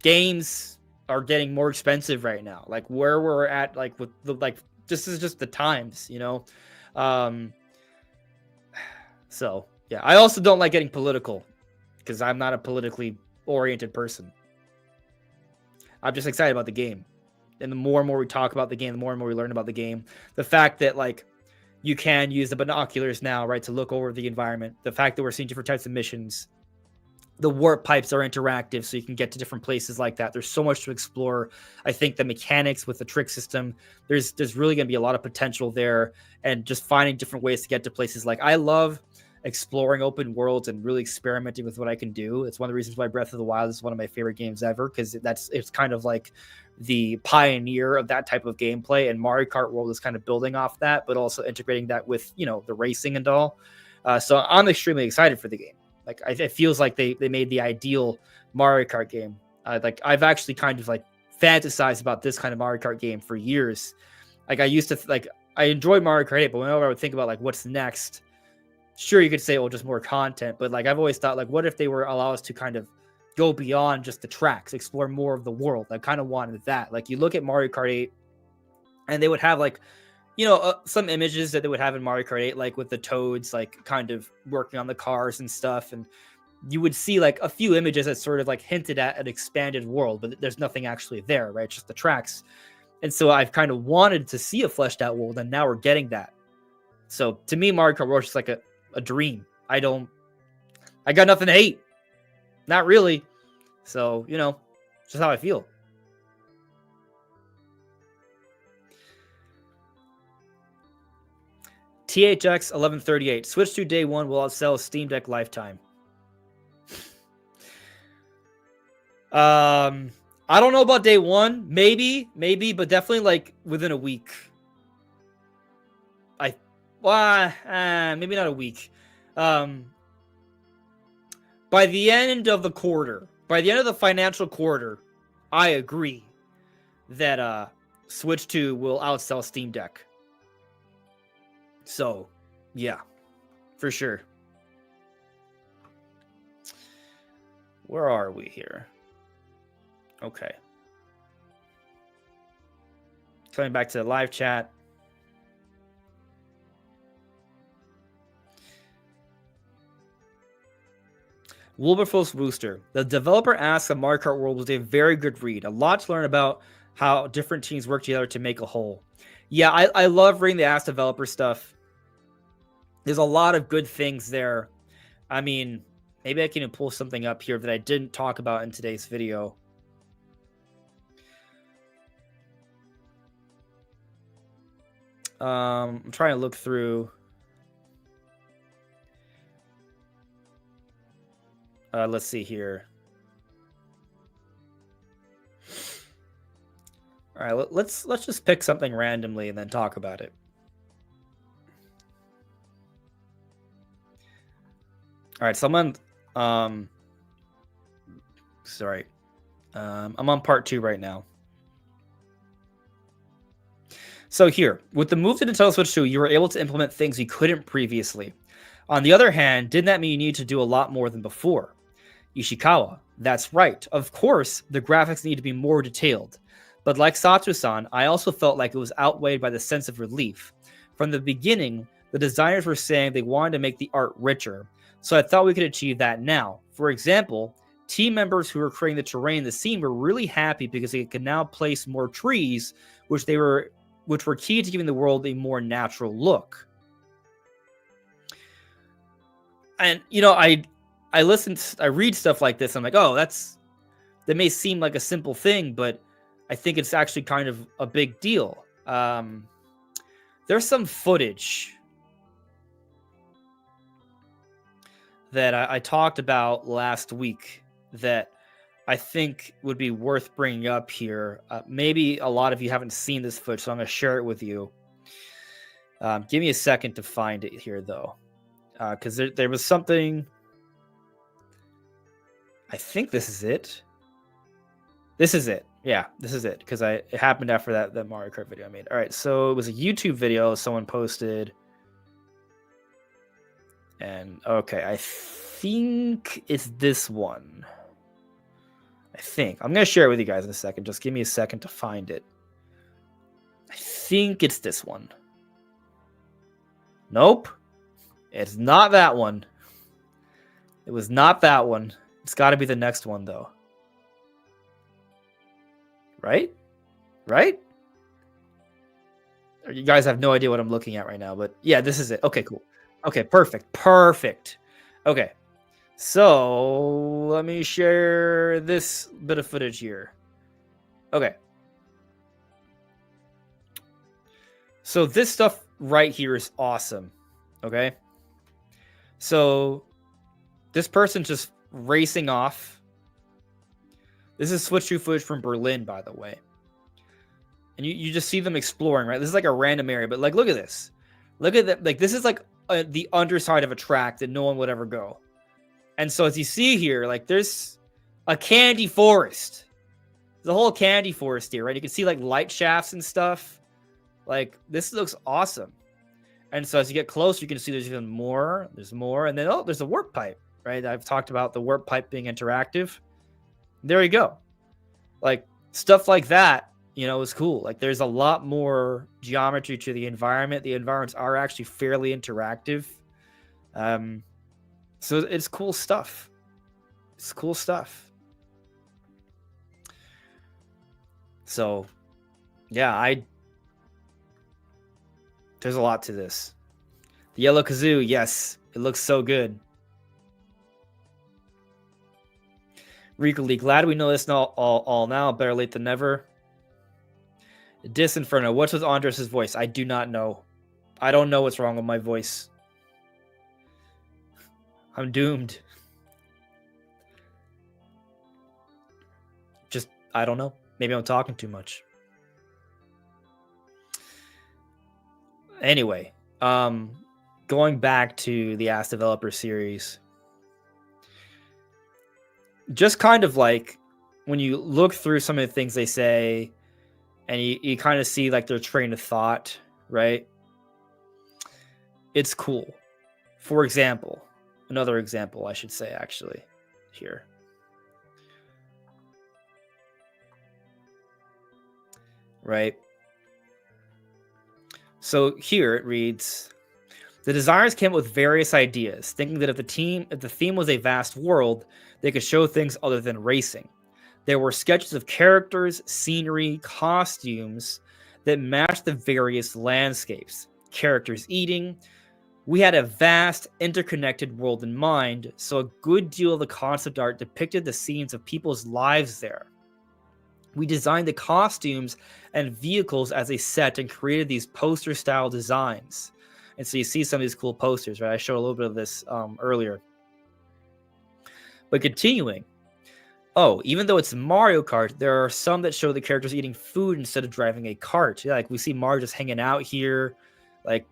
games are getting more expensive right now. Like, where we're at, like, with this is just the times, So yeah, I also don't like getting political, because I'm not a politically oriented person. I'm just excited about the game. And the more and more we talk about the game, the more and more we learn about the game. The fact that, like, you can use the binoculars now, right, to look over the environment. The fact that we're seeing different types of missions. The warp pipes are interactive, so you can get to different places like that. There's so much to explore. I think the mechanics with the trick system, there's really going to be a lot of potential there, and just finding different ways to get to places. Like, I love exploring open worlds and really experimenting with what I can do. It's one of the reasons why Breath of the Wild is one of my favorite games ever, because it's kind of like the pioneer of that type of gameplay, and Mario Kart World is kind of building off that, but also integrating that with, the racing and all. So I'm extremely excited for the game. Like, it feels like they made the ideal Mario Kart game. Like, I've actually kind of like fantasized about this kind of Mario Kart game for years. Like, I used to I enjoyed Mario Kart 8, but whenever I would think about like what's next, sure, you could say, well, just more content, but like, I've always thought, like, what if they were allow us to kind of go beyond just the tracks, explore more of the world? I kind of wanted that. Like, you look at Mario Kart 8, and they would have like, some images that they would have in Mario Kart 8, like with the Toads, like kind of working on the cars and stuff. And you would see like a few images that sort of like hinted at an expanded world, but there's nothing actually there, right? Just the tracks. And so I've kind of wanted to see a fleshed out world, and now we're getting that. So to me, Mario Kart World is just like a dream. I got nothing to hate. Not really. So, just how I feel. THX 1138. Switch 2 day one will outsell Steam Deck lifetime. I don't know about day one. Maybe, but definitely like within a week. Maybe not a week. By the end of the quarter, by the end of the financial quarter, I agree that Switch 2 will outsell Steam Deck. So, yeah, for sure. Where are we here? Okay. Coming back to the live chat. Wilberforce Rooster. The developer asks that Mario Kart World was a very good read. A lot to learn about how different teams work together to make a whole. Yeah, I love reading the Ask Developer stuff. There's a lot of good things there. I mean, maybe I can pull something up here that I didn't talk about in today's video. I'm trying to look through. Let's see here. All right, let's just pick something randomly and then talk about it. All right, so I'm on. Sorry, I'm on part 2 right now. So here, with the move to Nintendo Switch 2, you were able to implement things you couldn't previously. On the other hand, didn't that mean you need to do a lot more than before? Ishikawa, that's right. Of course, the graphics need to be more detailed. But like Satsu-san, I also felt like it was outweighed by the sense of relief. From the beginning, the designers were saying they wanted to make the art richer, so I thought we could achieve that now. For example, team members who were creating the terrain in the scene were really happy because they could now place more trees, which were key to giving the world a more natural look. And I read stuff like this. I'm like, oh, that may seem like a simple thing, but I think it's actually kind of a big deal. There's some footage that I talked about last week that I think would be worth bringing up here. Maybe a lot of you haven't seen this footage, so I'm going to share it with you. Give me a second to find it here, though. Because there was something. I think this is it. This is it. Yeah, this is it. Because it happened after that Mario Kart video I made. All right, so it was a YouTube video someone posted. And, okay, I think it's this one. I think. I'm going to share it with you guys in a second. Just give me a second to find it. I think it's this one. Nope. It's not that one. It was not that one. It's got to be the next one, though. Right? Right? You guys have no idea what I'm looking at right now, but yeah, this is it. Okay, cool. Okay, perfect. Perfect. Okay. So, let me share this bit of footage here. Okay. So, this stuff right here is awesome. Okay? So, this person's just racing off. This is Switch 2 footage from Berlin, by the way. And you just see them exploring, right? This is like a random area, but like, look at this. Look at that. Like, this is like the underside of a track that no one would ever go. And so as you see here, like there's a candy forest. There's a whole candy forest here, right? You can see like light shafts and stuff. Like this looks awesome. And so as you get closer, you can see there's even more. There's more. And then, oh, there's a warp pipe, right? I've talked about the warp pipe being interactive. There you go. Like stuff like that, is cool. Like there's a lot more geometry to the environment. The environments are actually fairly interactive. So it's cool stuff. It's cool stuff. So, yeah, there's a lot to this. The yellow kazoo, yes, it looks so good. Regally, glad we know this all now. Better late than never. Dis Inferno, what's with Andres' voice? I do not know. I don't know what's wrong with my voice. I'm doomed. I don't know. Maybe I'm talking too much. Anyway, going back to the Ask Developer series, just kind of like when you look through some of the things they say and you kind of see like their train of thought, right? It's cool. For example, another example, I should say, actually, here. Right? So here it reads, the designers came up with various ideas, thinking that if the theme was a vast world, they could show things other than racing. There were sketches of characters, scenery, costumes that matched the various landscapes, characters eating. We had a vast, interconnected world in mind, so a good deal of the concept art depicted the scenes of people's lives there. We designed the costumes and vehicles as a set and created these poster-style designs. And so you see some of these cool posters, right? I showed a little bit of this earlier. But continuing, even though it's Mario Kart, there are some that show the characters eating food instead of driving a cart. Yeah, like we see Mario just hanging out here. Like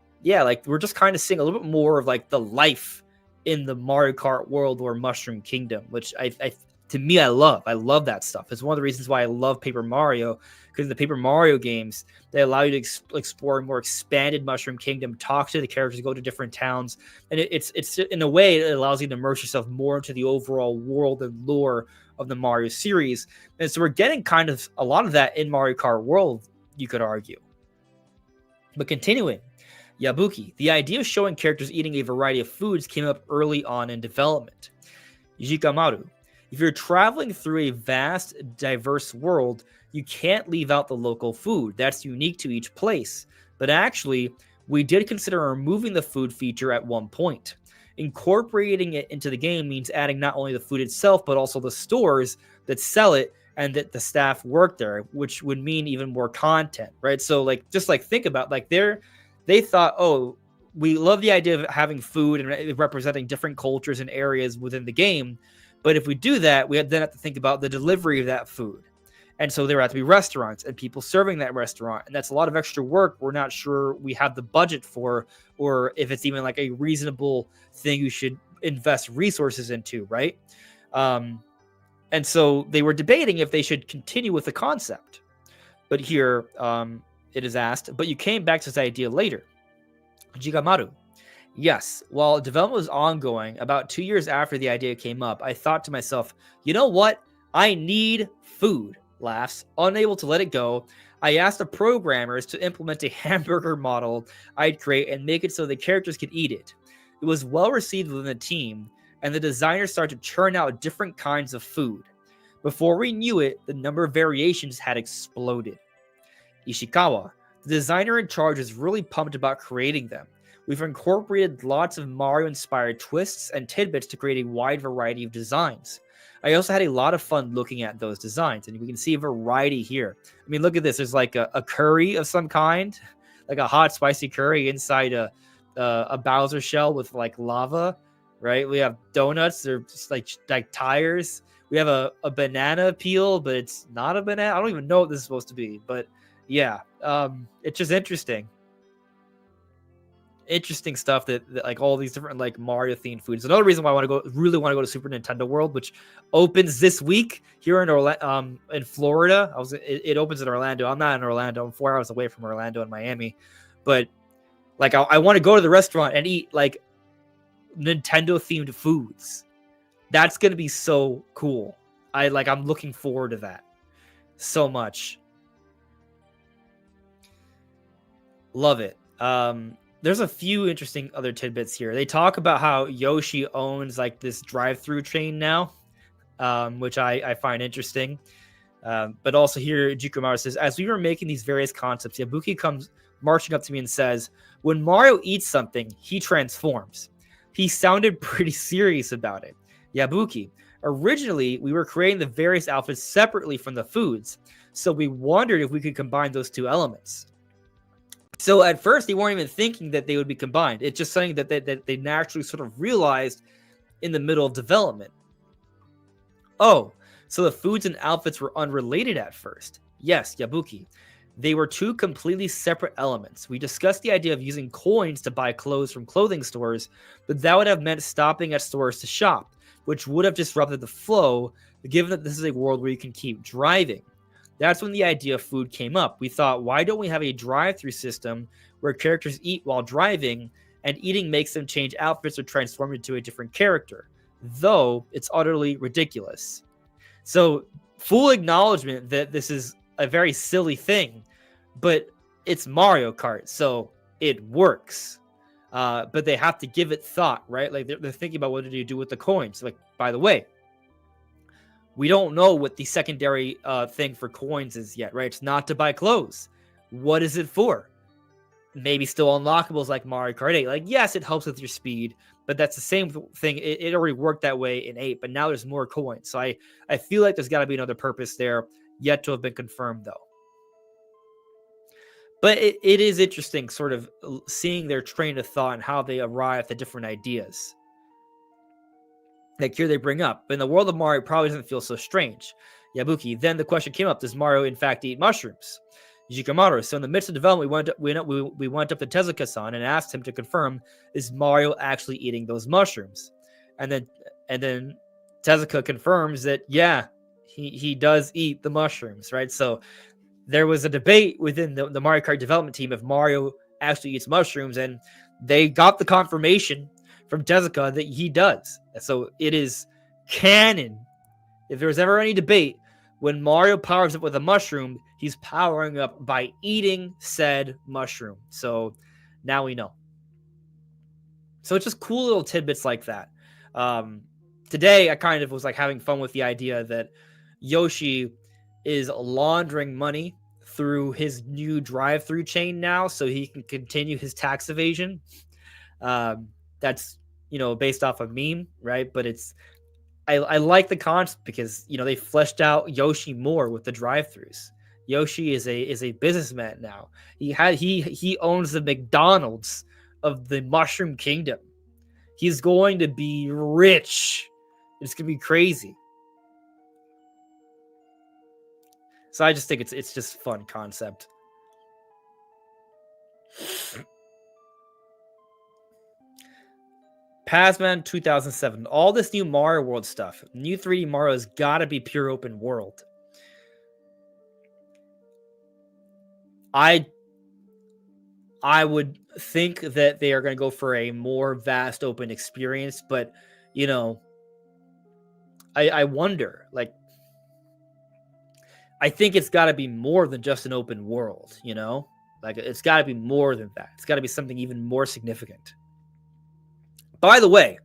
we're just kind of seeing a little bit more of like the life in the Mario Kart world or Mushroom Kingdom, which to me, I love that stuff. It's one of the reasons why I love Paper Mario, because the Paper Mario games, they allow you to explore a more expanded Mushroom Kingdom, talk to the characters, go to different towns. And it's in a way, it allows you to immerse yourself more into the overall world and lore of the Mario series. And so we're getting kind of a lot of that in Mario Kart World, you could argue. But continuing, Yabuki, the idea of showing characters eating a variety of foods came up early on in development. Yujikamaru, if you're traveling through a vast, diverse world, you can't leave out the local food. That's unique to each place. But actually, we did consider removing the food feature at one point. Incorporating it into the game means adding not only the food itself, but also the stores that sell it and that the staff work there, which would mean even more content, right? So like, just like think about like they thought, oh, we love the idea of having food and representing different cultures and areas within the game. But if we do that, we then have to think about the delivery of that food. And so there have to be restaurants and people serving that restaurant. And that's a lot of extra work we're not sure we have the budget for, or if it's even like a reasonable thing you should invest resources into, right? And so they were debating if they should continue with the concept. But here it is asked, but you came back to this idea later. Jigamaru. Yes, while development was ongoing, about 2 years after the idea came up, I thought to myself, you know what? I need food. Laughs. Unable to let it go, I asked the programmers to implement a hamburger model I'd create and make it so the characters could eat it. It was well received within the team, and the designers started to churn out different kinds of food. Before we knew it, the number of variations had exploded. Ishikawa, the designer in charge, is really pumped about creating them. We've incorporated lots of Mario-inspired twists and tidbits to create a wide variety of designs. I also had a lot of fun looking at those designs, and we can see a variety here. I mean, look at this. There's like a curry of some kind, like a hot, spicy curry inside a Bowser shell with like lava, right? We have donuts. They're just like tires. We have a banana peel, but it's not a banana. I don't even know what this is supposed to be, but yeah, it's just interesting stuff that like all these different like Mario themed foods. Another reason why I really want to go to Super Nintendo World, which opens this week here in Florida. It opens in Orlando. I'm not in Orlando. I'm 4 hours away from Orlando and Miami, but like I want to go to the restaurant and eat like Nintendo themed foods. That's gonna be so cool. I'm looking forward to that so much. Love it. There's a few interesting other tidbits here. They talk about how Yoshi owns like this drive-through chain now, which I find interesting. But also here, Jukumaru says, as we were making these various concepts, Yabuki comes marching up to me and says, when Mario eats something, he transforms. He sounded pretty serious about it. Yabuki, originally, we were creating the various outfits separately from the foods, so we wondered if we could combine those two elements. So at first, they weren't even thinking that they would be combined. It's just something that they naturally sort of realized in the middle of development. Oh, So the foods and outfits were unrelated at first. Yes, Yabuki. They were two completely separate elements. We discussed the idea of using coins to buy clothes from clothing stores, but that would have meant stopping at stores to shop, which would have disrupted the flow, given that this is a world where you can keep driving. That's when the idea of food came up. We thought, why don't we have a drive-through system where characters eat while driving, and eating makes them change outfits or transform into a different character, though it's utterly ridiculous. So, full acknowledgement that this is a very silly thing, but it's Mario Kart, so it works. But they have to give it thought, right? Like they're thinking about what do you do with the coins. Like, by the way, we don't know what the secondary thing for coins is yet, right? It's not to buy clothes. What is it for? Maybe still unlockables like Mario Kart 8. Like, yes, it helps with your speed, but that's the same thing. It already worked that way in 8, but now there's more coins. So I feel like there's got to be another purpose there, yet to have been confirmed, though. But it is interesting sort of seeing their train of thought and how they arrive at different ideas. Like here they bring up, in the world of Mario, it probably doesn't feel so strange. Yabuki, then the question came up, does Mario in fact eat mushrooms? Shikamaru, so in the midst of development, we went up to Tezuka-san and asked him to confirm, is Mario actually eating those mushrooms? And then Tezuka confirms that, yeah, he does eat the mushrooms, right? So there was a debate within the Mario Kart development team if Mario actually eats mushrooms, and they got the confirmation from Tezuka that he does. So it is canon. If there was ever any debate, when Mario powers up with a mushroom, he's powering up by eating said mushroom. So now we know. So it's just cool little tidbits like that. Today, I kind of was like having fun with the idea that Yoshi is laundering money through his new drive-through chain now, so he can continue his tax evasion. That's based off a meme, right? But I like the concept because they fleshed out Yoshi more with the drive-throughs. Yoshi is a businessman now. He owns the McDonald's of the Mushroom Kingdom. He's going to be rich. It's gonna be crazy. So I just think it's just a fun concept. Pazman 2007. All this new Mario World stuff. New 3D Mario's gotta be pure open world. I would think that they are going to go for a more vast open experience, but I wonder, like, I think it's got to be more than just an open world, like it's got to be more than that. It's got to be something even more significant. By the way,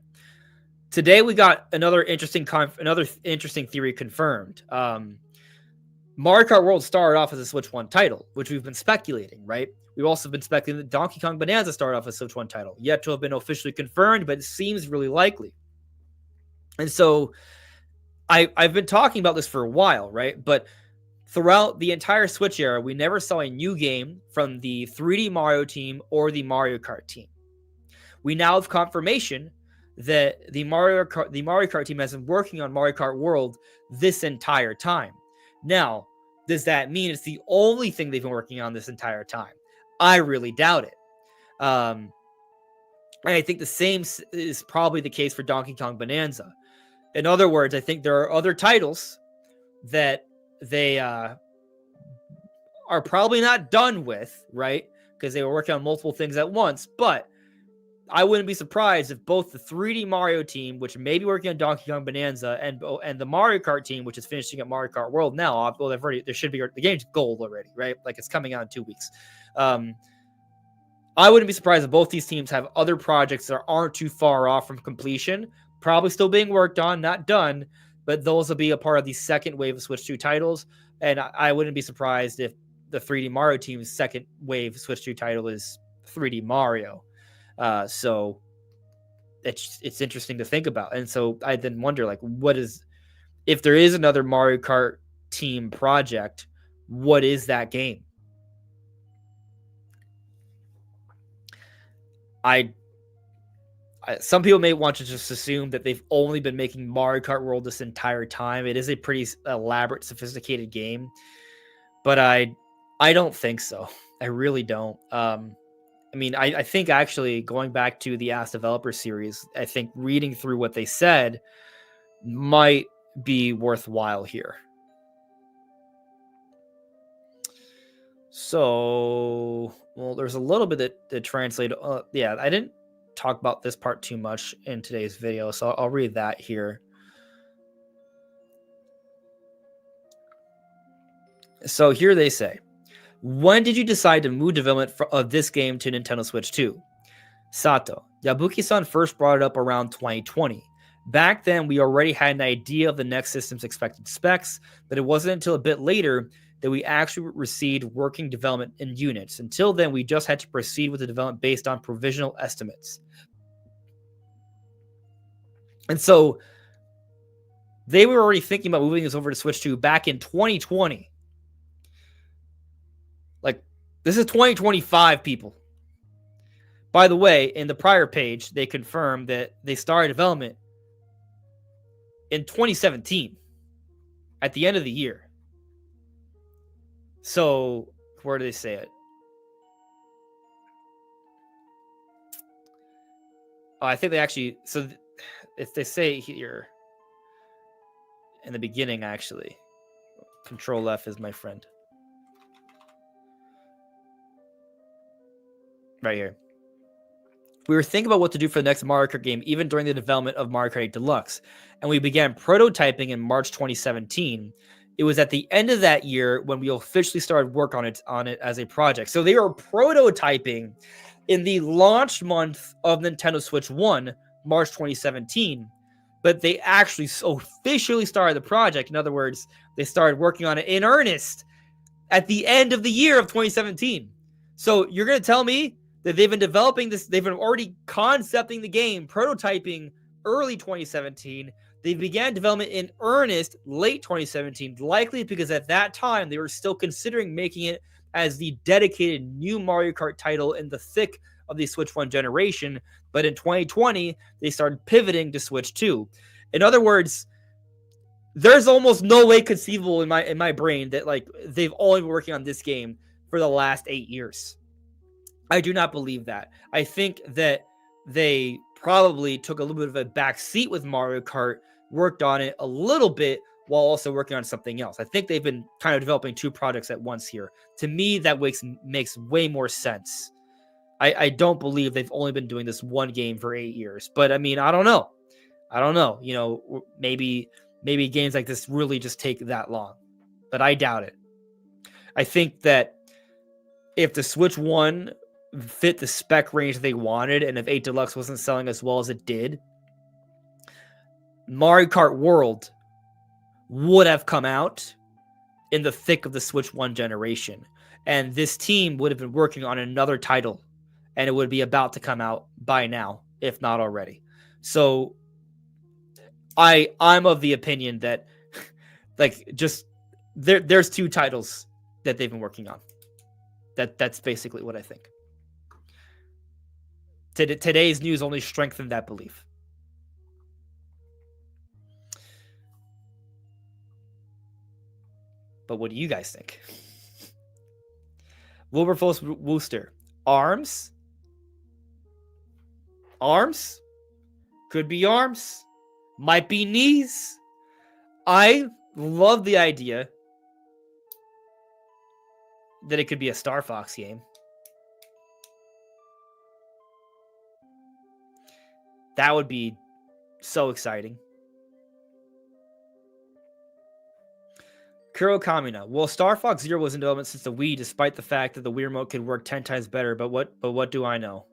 today we got another interesting theory confirmed. Mario Kart World started off as a Switch 1 title, which we've been speculating, right? We've also been speculating that Donkey Kong Bonanza started off as a Switch 1 title, yet to have been officially confirmed, but it seems really likely. And so I've been talking about this for a while, right? But throughout the entire Switch era, we never saw a new game from the 3D Mario team or the Mario Kart team. We now have confirmation that the Mario Kart team has been working on Mario Kart World this entire time. Now, does that mean it's the only thing they've been working on this entire time? I really doubt it. And I think the same is probably the case for Donkey Kong Bonanza. In other words, I think there are other titles that they are probably not done with, right? Because they were working on multiple things at once. But I wouldn't be surprised if both the 3D Mario team, which may be working on Donkey Kong Bonanza, and the Mario Kart team, which is finishing up Mario Kart World now, well, there should be, the game's gold already, right? Like it's coming out in 2 weeks. I wouldn't be surprised if both these teams have other projects that aren't too far off from completion, probably still being worked on, not done, but those will be a part of the second wave of Switch 2 titles. And I wouldn't be surprised if the 3D Mario team's second wave Switch 2 title is 3D Mario. So it's interesting to think about. And so I then wonder, like, if there is another Mario Kart team project, what is that game? I Some people may want to just assume that they've only been making Mario Kart World this entire time. It is a pretty elaborate, sophisticated game, but I don't think so. I really don't. I mean, I think actually going back to the Ask Developer series, I think reading through what they said might be worthwhile here. So, well, there's a little bit that translate. Yeah, I didn't talk about this part too much in today's video, so I'll read that here. So here they say, when did you decide to move development of this game to Nintendo Switch 2? Sato, Yabuki-san first brought it up around 2020. Back then, we already had an idea of the next system's expected specs, but it wasn't until a bit later that we actually received working development in units. Until then, we just had to proceed with the development based on provisional estimates. And so they were already thinking about moving this over to Switch 2 back in 2020. Like, this is 2025, people. By the way, in the prior page, they confirmed that they started development in 2017 at the end of the year. So, where do they say it? Oh, I think they actually, so if they say here in the beginning, actually, Control F is my friend. Right here. We were thinking about what to do for the next Mario Kart game, even during the development of Mario Kart 8 Deluxe, and we began prototyping in March 2017. It was at the end of that year when we officially started work on it as a project. So they were prototyping in the launch month of Nintendo Switch 1, March 2017, but they actually officially started the project. In other words, they started working on it in earnest at the end of the year of 2017. So you're going to tell me that they've been developing this, they've been already concepting the game, prototyping early 2017. They began development in earnest late 2017, likely because at that time they were still considering making it as the dedicated new Mario Kart title in the thick of the Switch 1 generation. But in 2020, they started pivoting to Switch 2. In other words, there's almost no way conceivable in my brain that like they've only been working on this game for the last 8 years. I do not believe that. I think that they probably took a little bit of a back seat with Mario Kart, worked on it a little bit while also working on something else. I think they've been kind of developing two projects at once here. To me, that makes way more sense. I don't believe they've only been doing this one game for 8 years. But I mean, I don't know. You know, maybe games like this really just take that long. But I doubt it. I think that if the Switch 1 fit the spec range they wanted, and if 8 Deluxe wasn't selling as well as it did, Mario Kart World would have come out in the thick of the Switch 1 generation. And this team would have been working on another title, and it would be about to come out by now, if not already. So I'm of the opinion that like just there's two titles that they've been working on. That's basically what I think. Today's news only strengthened that belief. But what do you guys think? Wilberforce Wooster. Arms? Arms? Could be arms. Might be knees. I love the idea that it could be a Star Fox game. That would be so exciting. Kuro Kamina. Well, Star Fox Zero was in development since the Wii, despite the fact that the Wii remote could work 10 times better. But what do I know?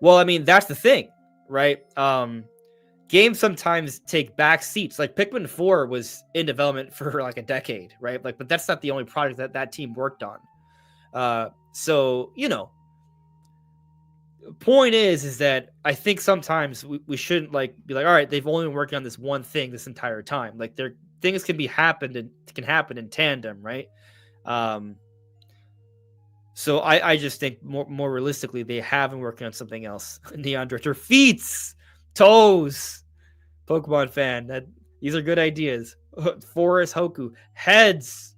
Well, I mean, that's the thing, right? Games sometimes take back seats. Like Pikmin 4 was in development for like a decade, right? Like, but that's not the only project that team worked on. So, you know, point is that I think sometimes we shouldn't like be like, all right, they've only been working on this one thing this entire time. Like things can happen in tandem, right? So I just think more realistically, they have been working on something else. Neon Drifter feets, toes. Pokemon fan, these are good ideas. Forest Hoku heads,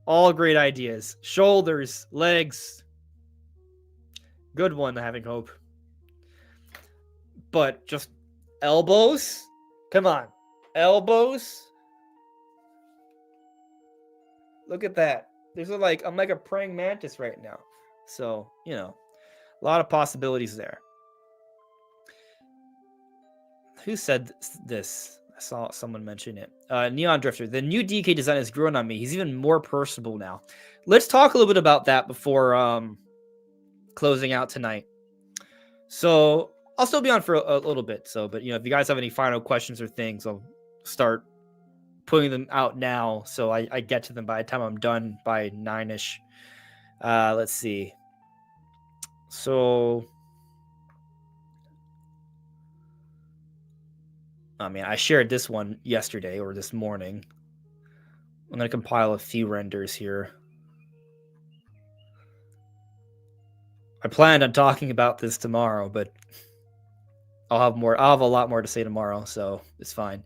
all great ideas. Shoulders, legs, good one. Having hope, but just elbows. Come on, elbows. Look at that. I'm like a praying mantis right now. So, a lot of possibilities there. Who said this? I saw someone mention it. Neon Drifter. The new DK design has grown on me. He's even more personable now. Let's talk a little bit about that before closing out tonight. So I'll still be on for a little bit. But if you guys have any final questions or things, I'll start putting them out now, so I get to them by the time I'm done by 9ish. Let's see. So, I shared this one yesterday or this morning. I'm gonna compile a few renders here. I planned on talking about this tomorrow, but I'll have a lot more to say tomorrow, so it's fine.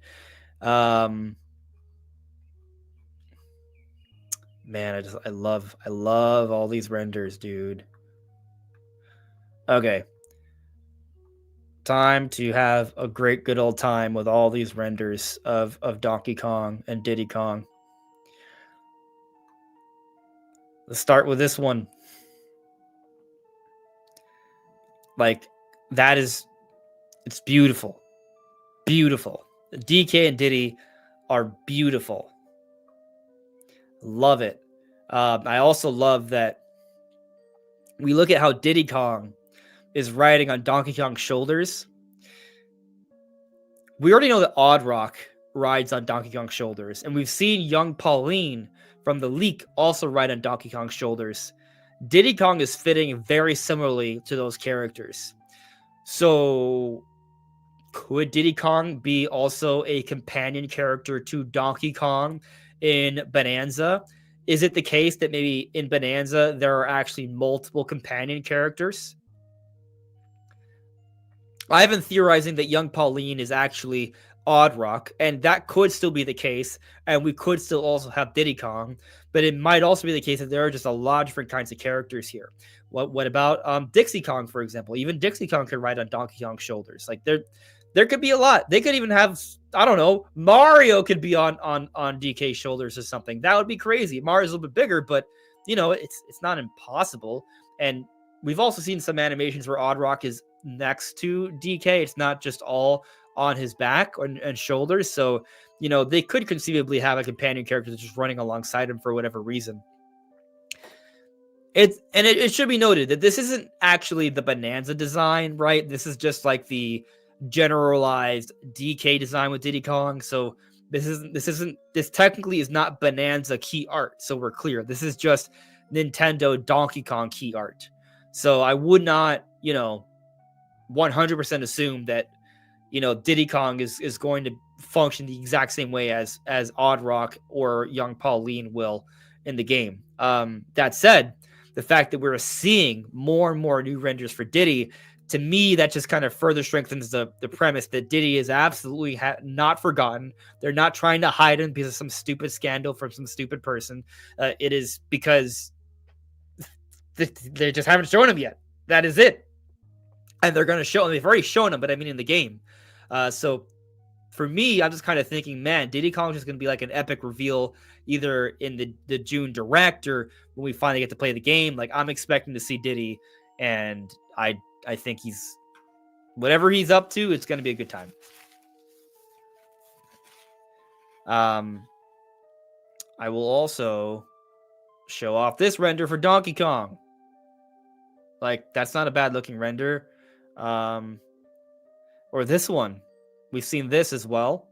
Man, I love all these renders, dude. Okay. Time to have a great good old time with all these renders of Donkey Kong and Diddy Kong. Let's start with this one. It's beautiful. Beautiful. DK and Diddy are beautiful. Love it. I also love that we look at how Diddy Kong is riding on Donkey Kong's shoulders. We already know that Odd Rock rides on Donkey Kong's shoulders, and we've seen young Pauline from the leak also ride on Donkey Kong's shoulders. Diddy Kong is fitting very similarly to those characters. So could Diddy Kong be also a companion character to Donkey Kong in Bonanza? Is it the case that maybe in Bonanza there are actually multiple companion characters? I've been theorizing that young Pauline is actually Odd Rock, and that could still be the case, and we could still also have Diddy Kong, but it might also be the case that there are just a lot of different kinds of characters here. What about Dixie Kong, for example? Even Dixie Kong could ride on Donkey Kong's shoulders. Like there could be a lot. They could even have, I don't know, Mario could be on DK's shoulders or something. That would be crazy. Mario's a little bit bigger, but it's not impossible. And we've also seen some animations where Odd Rock is next to DK. It's not just all on his back and shoulders. So, they could conceivably have a companion character that's just running alongside him for whatever reason. It should be noted that this isn't actually the Bonanza design, right? This is just like the generalized DK design with Diddy Kong. So this technically is not Bonanza key art. So we're clear. This is just Nintendo Donkey Kong key art. So I would not, 100% assume that, Diddy Kong is going to function the exact same way as Odd Rock or young Pauline will in the game. That said, the fact that we're seeing more and more new renders for Diddy, to me, that just kind of further strengthens the premise that Diddy is absolutely not forgotten. They're not trying to hide him because of some stupid scandal from some stupid person. It is because they just haven't shown him yet. That is it. And they're going to show him. They've already shown him, but I mean in the game. So for me, I'm just kind of thinking, man, Diddy Kong is going to be like an epic reveal either in the June Direct or when we finally get to play the game. Like, I'm expecting to see Diddy, and I think whatever he's up to, it's going to be a good time. I will also show off this render for Donkey Kong. Like, that's not a bad looking render. Or this one. We've seen this as well.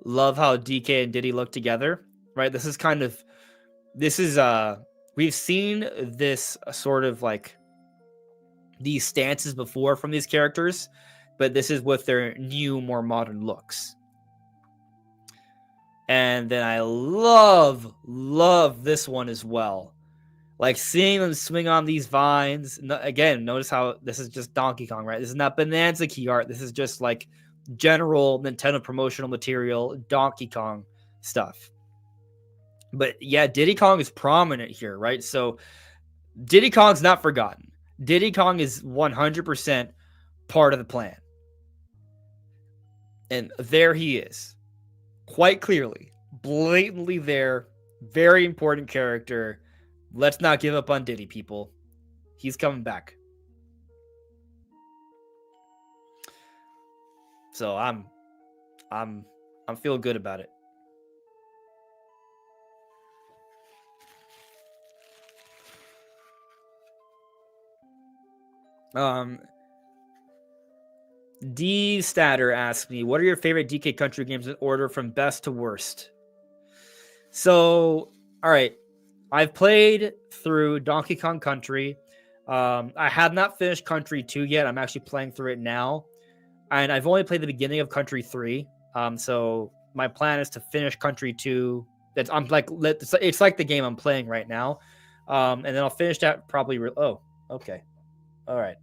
Love how DK and Diddy look together, right? We've seen this sort of like these stances before from these characters, but this is with their new, more modern looks. And then I love this one as well. Like seeing them swing on these vines. Again, notice how this is just Donkey Kong, right? This is not Bonanza key art. This is just like general Nintendo promotional material, Donkey Kong stuff. But yeah, Diddy Kong is prominent here, right? So Diddy Kong's not forgotten. Diddy Kong is 100% part of the plan. And there he is. Quite clearly. Blatantly there. Very important character. Let's not give up on Diddy, people. He's coming back. So I'm feeling good about it. D Statter asked me, what are your favorite DK Country games in order from best to worst? So, all right. I've played through Donkey Kong Country. I have not finished Country 2 yet. I'm actually playing through it now. And I've only played the beginning of Country 3. So my plan is to finish Country 2. It's like the game I'm playing right now. And then I'll finish that probably. Oh, okay. All right.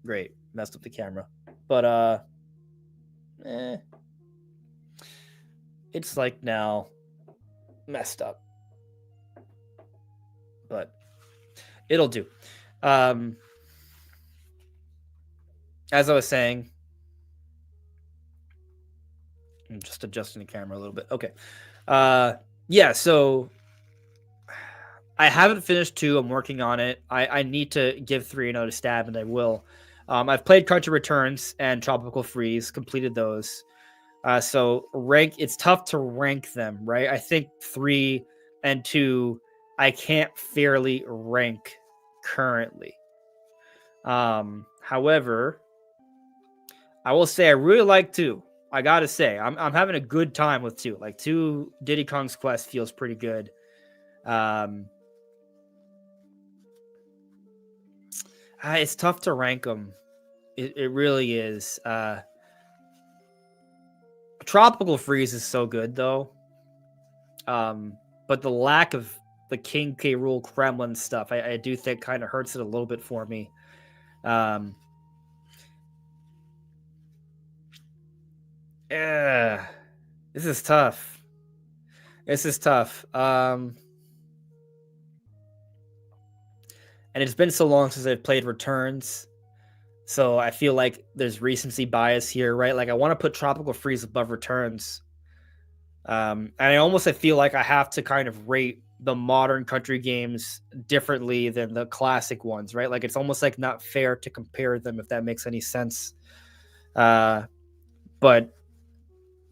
Great. Messed up the camera. But it's like now messed up. But it'll do. As I was saying, I'm just adjusting the camera a little bit. Okay. Yeah, so I haven't finished 2. I'm working on it. I need to give 3 another stab, and I will. I've played Country Returns and Tropical Freeze, completed those. So it's tough to rank them, right? I think 3 and 2, I can't fairly rank currently. However, I will say I really like 2. I gotta say, I'm having a good time with 2. Like 2 Diddy Kong's Quest feels pretty good. It's tough to rank them. It really is. Tropical Freeze is so good though. But the lack of the King K. Rool Kremlin stuff, I do think kind of hurts it a little bit for me. Yeah, this is tough. And it's been so long since I've played Returns. So I feel like there's recency bias here, right? Like I want to put Tropical Freeze above Returns. And I feel like I have to kind of rate the modern country games differently than the classic ones, right? Like it's almost like not fair to compare them, if that makes any sense. But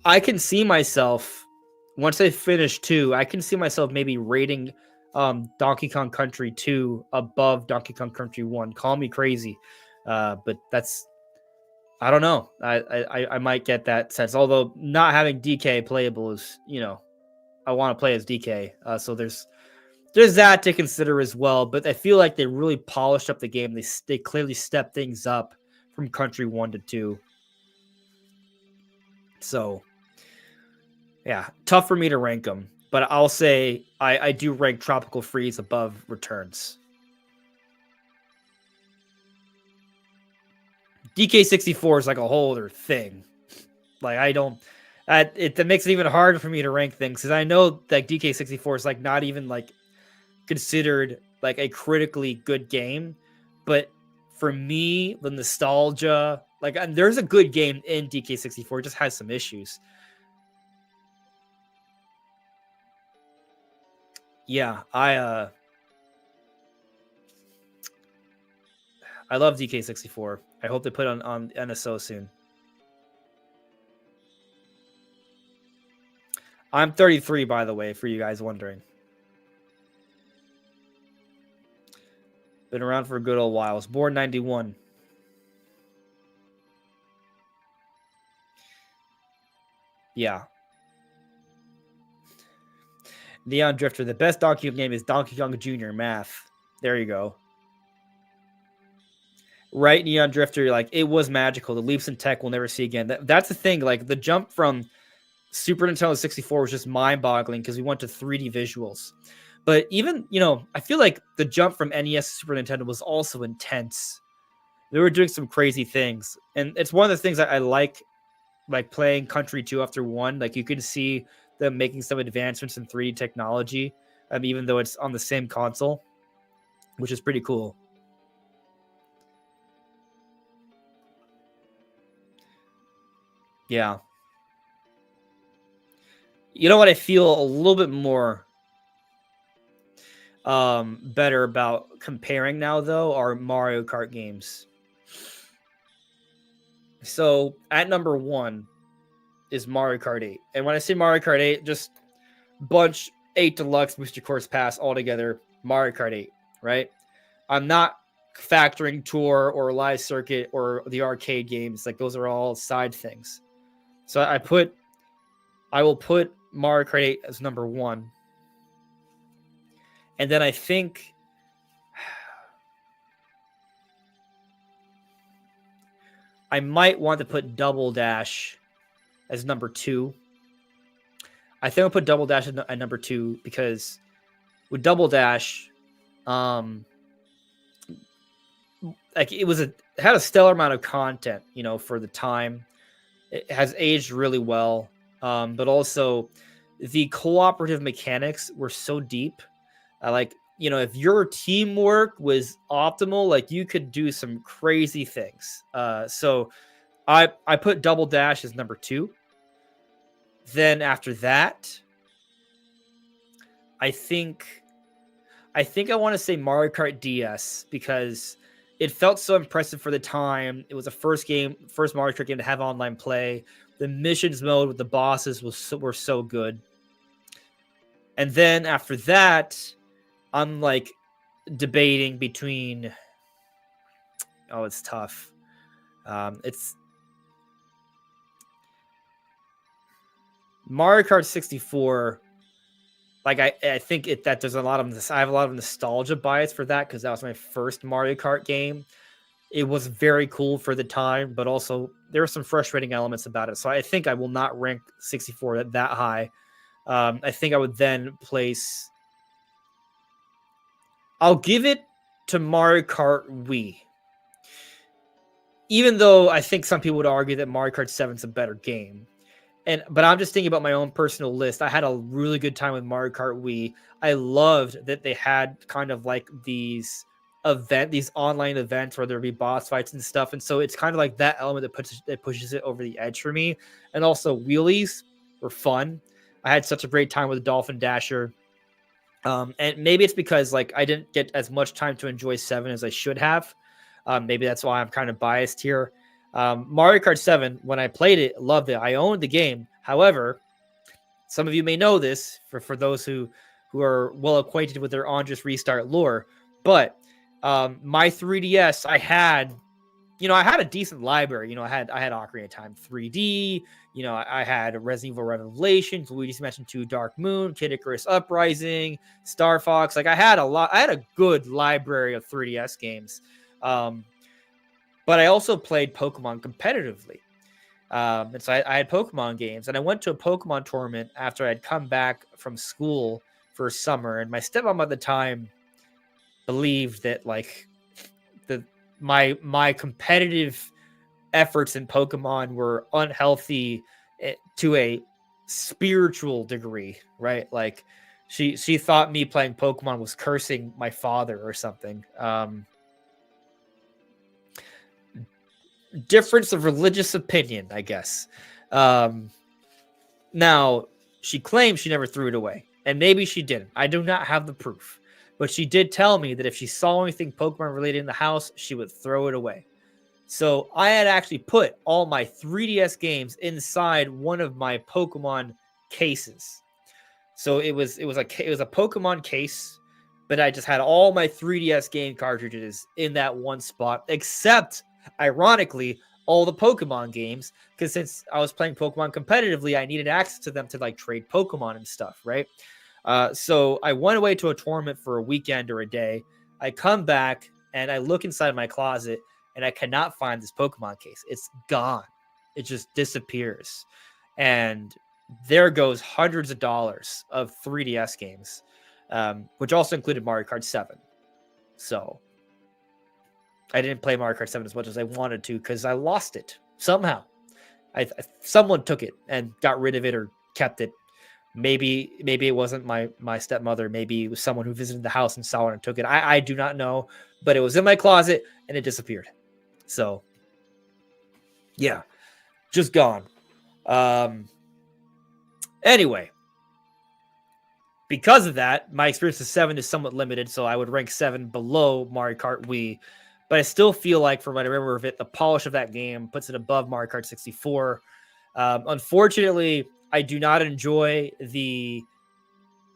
I can see myself, once I finish 2, I can see myself maybe rating Donkey Kong Country 2 above Donkey Kong Country 1. Call me crazy. But that's, I don't know. I might get that sense. Although not having DK playable is, I want to play as DK. So there's that to consider as well. But I feel like they really polished up the game. They clearly stepped things up from Country 1 to 2. So yeah, tough for me to rank them. But I'll say I do rank Tropical Freeze above Returns. DK64 is like a whole other thing. Like that makes it even harder for me to rank things, because I know that DK64 is like not even like considered like a critically good game, but for me, the nostalgia, like there's a good game in DK64, it just has some issues. Yeah, I love DK64. I hope they put it on NSO soon. I'm 33, by the way, for you guys wondering. Been around for a good old while. I was born 91. Yeah. Neon Drifter. The best Donkey Kong game is Donkey Kong Jr. Math. There you go. Right, Neon Drifter, like it was magical. The leaps in tech we'll never see again. That's the thing. Like the jump from Super Nintendo 64 was just mind-boggling because we went to 3D visuals. But even, I feel like the jump from NES to Super Nintendo was also intense. They were doing some crazy things. And it's one of the things I like playing Country 2 after 1. Like, you can see them making some advancements in 3D technology, even though it's on the same console, which is pretty cool. Yeah. You know what I feel a little bit more better about comparing now, though, are Mario Kart games. So at number 1 is Mario Kart 8. And when I say Mario Kart 8, just bunch 8 Deluxe Booster Course Pass all together, Mario Kart 8, right? I'm not factoring Tour or Live Circuit or the arcade games. Like, those are all side things. So I will put Mario Kart 8 as number 1. And then I think I might want to put Double Dash as number 2. I think I'll put Double Dash at number 2 because with Double Dash, like, it had a stellar amount of content, for the time. It has aged really well, but also the cooperative mechanics were so deep. If your teamwork was optimal, like, you could do some crazy things. So I put Double Dash as number 2. Then after that, I think I want to say Mario Kart DS because it felt so impressive for the time. It was the first Mario Kart game to have online play. The missions mode with the bosses were so good. And then after that, I'm like debating between. Oh, it's tough. It's Mario Kart 64. Like, I think that there's a lot of this. I have a lot of nostalgia bias for that because that was my first Mario Kart game. It was very cool for the time, but also there were some frustrating elements about it. So I think I will not rank 64 that high. I think I would then place. I'll give it to Mario Kart Wii. Even though I think some people would argue that Mario Kart 7 is a better game. But I'm just thinking about my own personal list. I had a really good time with Mario Kart Wii. I loved that they had kind of like these online events where there'd be boss fights and stuff. And so it's kind of like that element that pushes it over the edge for me. And also, wheelies were fun. I had such a great time with Dolphin Dasher. And maybe it's because, like, I didn't get as much time to enjoy 7 as I should have. Maybe that's why I'm kind of biased here. Mario Kart 7, when I played it, loved it. I owned the game. However, some of you may know this for those who are well acquainted with their Andres Restart lore. But my 3DS, I had a decent library. I had Ocarina of Time 3D. I had Resident Evil Revelations, Luigi's Mansion 2 Dark Moon, Kid Icarus Uprising, Star Fox. Like, I had a good library of 3DS games. But I also played Pokemon competitively. And so I had Pokemon games. And I went to a Pokemon tournament after I'd come back from school for summer. And my stepmom at the time believed that, like, my competitive efforts in Pokemon were unhealthy to a spiritual degree, right? Like, she thought me playing Pokemon was cursing my father or something. Difference of religious opinion, I guess. Now, she claims she never threw it away, and maybe she didn't. I do not have the proof, but she did tell me that if she saw anything Pokemon related in the house, she would throw it away. So I had actually put all my 3DS games inside one of my Pokemon cases. So it was a Pokemon case, but I just had all my 3DS game cartridges in that one spot, except, ironically, all the Pokemon games, because since I was playing Pokemon competitively, I needed access to them to, like, trade Pokemon and stuff, right? So I went away to a tournament for a weekend or a day. I come back and I look inside my closet and I cannot find this Pokemon case. It's gone. It just disappears. And there goes hundreds of dollars of 3DS games. which also included Mario Kart 7. So I didn't play Mario Kart 7 as much as I wanted to because I lost it somehow. Someone took it and got rid of it or kept it. Maybe it wasn't my stepmother. Maybe it was someone who visited the house and saw it and took it. I do not know, but it was in my closet and it disappeared. So yeah, just gone. Anyway, because of that, my experience with 7 is somewhat limited, so I would rank 7 below Mario Kart Wii. But I still feel like, from what I remember of it, the polish of that game puts it above Mario Kart 64. Unfortunately, I do not enjoy the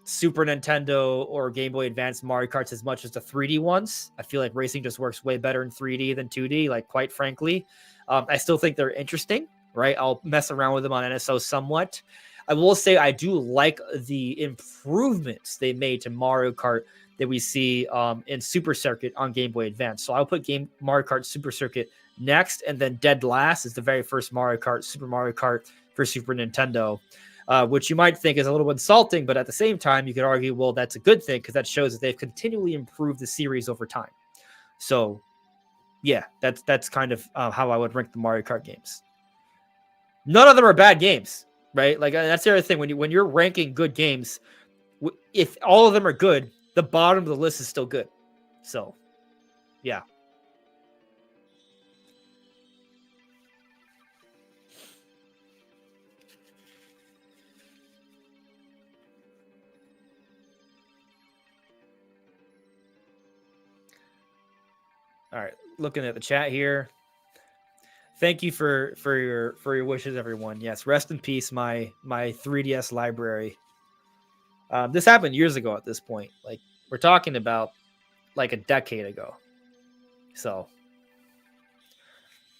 Super Nintendo or Game Boy Advance Mario Karts as much as the 3D ones. I feel like racing just works way better in 3D than 2D, like, quite frankly. I still think they're interesting, right? I'll mess around with them on NSO somewhat. I will say I do like the improvements they made to Mario Kart that we see in Super Circuit on Game Boy Advance. So I'll put Mario Kart Super Circuit next, and then dead last is the very first Mario Kart, Super Mario Kart for Super Nintendo, which you might think is a little insulting, but at the same time, you could argue, well, that's a good thing because that shows that they've continually improved the series over time. So yeah, that's kind of how I would rank the Mario Kart games. None of them are bad games, right? Like, that's the other thing. When you're ranking good games, if all of them are good, the bottom of the list is still good. So, yeah. All right, looking at the chat here. Thank you for your wishes, everyone. Yes, rest in peace, my 3DS library. This happened years ago at this point. Like, we're talking about like a decade ago. So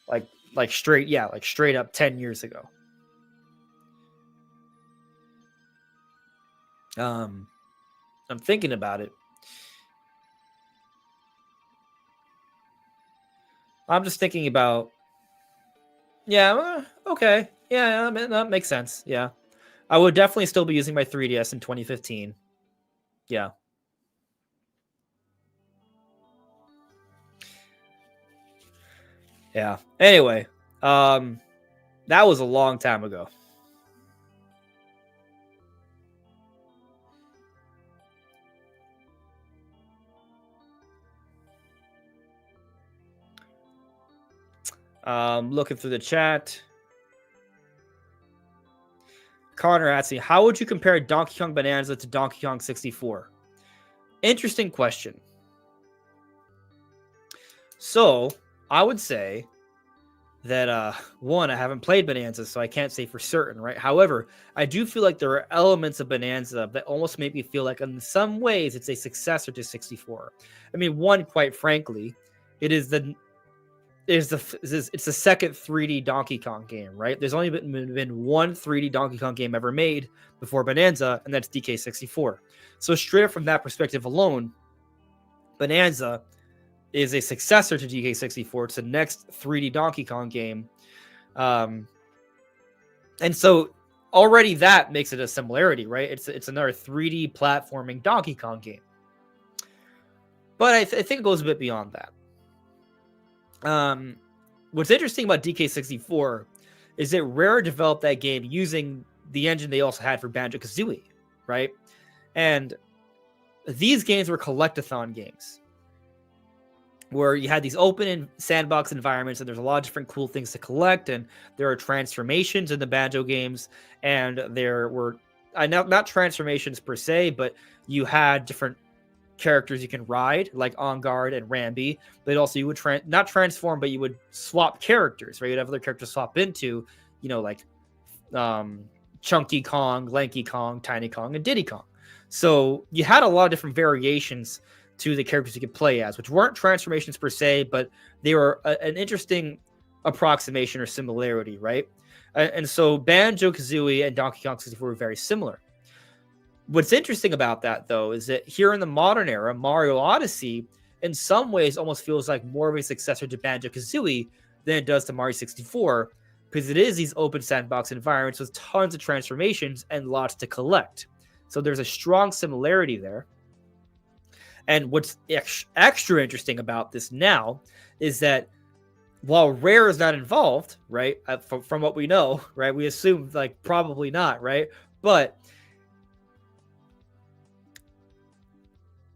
like straight up 10 years ago. I'm thinking about it. I'm just thinking about, yeah, okay. Yeah, that makes sense. Yeah. I would definitely still be using my 3DS in 2015. Yeah. Yeah. Anyway, that was a long time ago. Looking through the chat. Connor asking, how would you compare Donkey Kong Bonanza to Donkey Kong 64? Interesting question. So, I would say that, one, I haven't played Bonanza, so I can't say for certain, right? However, I do feel like there are elements of Bonanza that almost make me feel like in some ways it's a successor to 64. I mean, one, quite frankly, it's the second 3D Donkey Kong game, right? There's only been one 3D Donkey Kong game ever made before Bonanza, and that's DK64. So straight up from that perspective alone, Bonanza is a successor to DK64. It's the next 3D Donkey Kong game. And so already that makes it a similarity, right? It's another 3D platforming Donkey Kong game. But I think it goes a bit beyond that. What's interesting about DK64 is that Rare developed that game using the engine they also had for Banjo-Kazooie, right? And these games were collectathon games where you had these open and sandbox environments, and there's a lot of different cool things to collect, and there are transformations in the Banjo games, and there were not transformations per se, but you had different characters you can ride, like On Guard and Rambi, but also you would not transform, but you would swap characters, right? You'd have other characters swap into, like Chunky Kong, Lanky Kong, Tiny Kong, and Diddy Kong. So you had a lot of different variations to the characters you could play as, which weren't transformations per se, but they were an interesting approximation or similarity, right? And so Banjo-Kazooie and Donkey Kong 64 were very similar. What's interesting about that, though, is that here in the modern era, Mario Odyssey, in some ways, almost feels like more of a successor to Banjo-Kazooie than it does to Mario 64, because it is these open sandbox environments with tons of transformations and lots to collect. So there's a strong similarity there. And what's extra interesting about this now is that while Rare is not involved, right, from what we know, right, we assume like probably not, right, but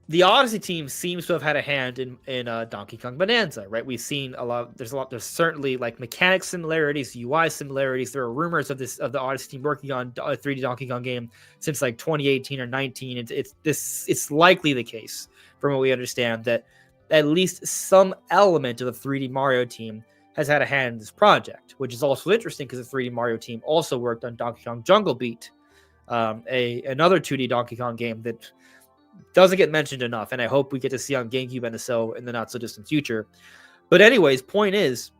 the Odyssey team seems to have had a hand in Donkey Kong Bonanza, right? We've seen a lot. There's certainly like mechanic similarities, UI similarities. There are rumors of the Odyssey team working on a 3D Donkey Kong game since like 2018 or 19. It's likely the case, from what we understand, that at least some element of the 3D Mario team has had a hand in this project, which is also interesting because the 3D Mario team also worked on Donkey Kong Jungle Beat, another 2D Donkey Kong game that doesn't get mentioned enough, and I hope we get to see on GameCube NSO in the not so distant future. But anyways, point is,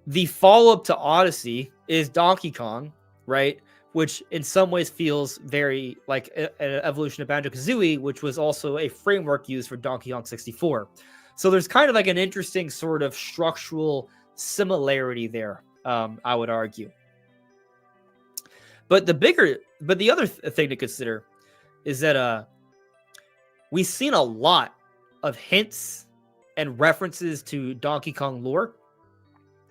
the follow-up to Odyssey is Donkey Kong, right? Which in some ways feels very like an evolution of Banjo-Kazooie, which was also a framework used for Donkey Kong 64. So there's kind of like an interesting sort of structural similarity there, I would argue. But the other thing to consider is that we've seen a lot of hints and references to Donkey Kong lore,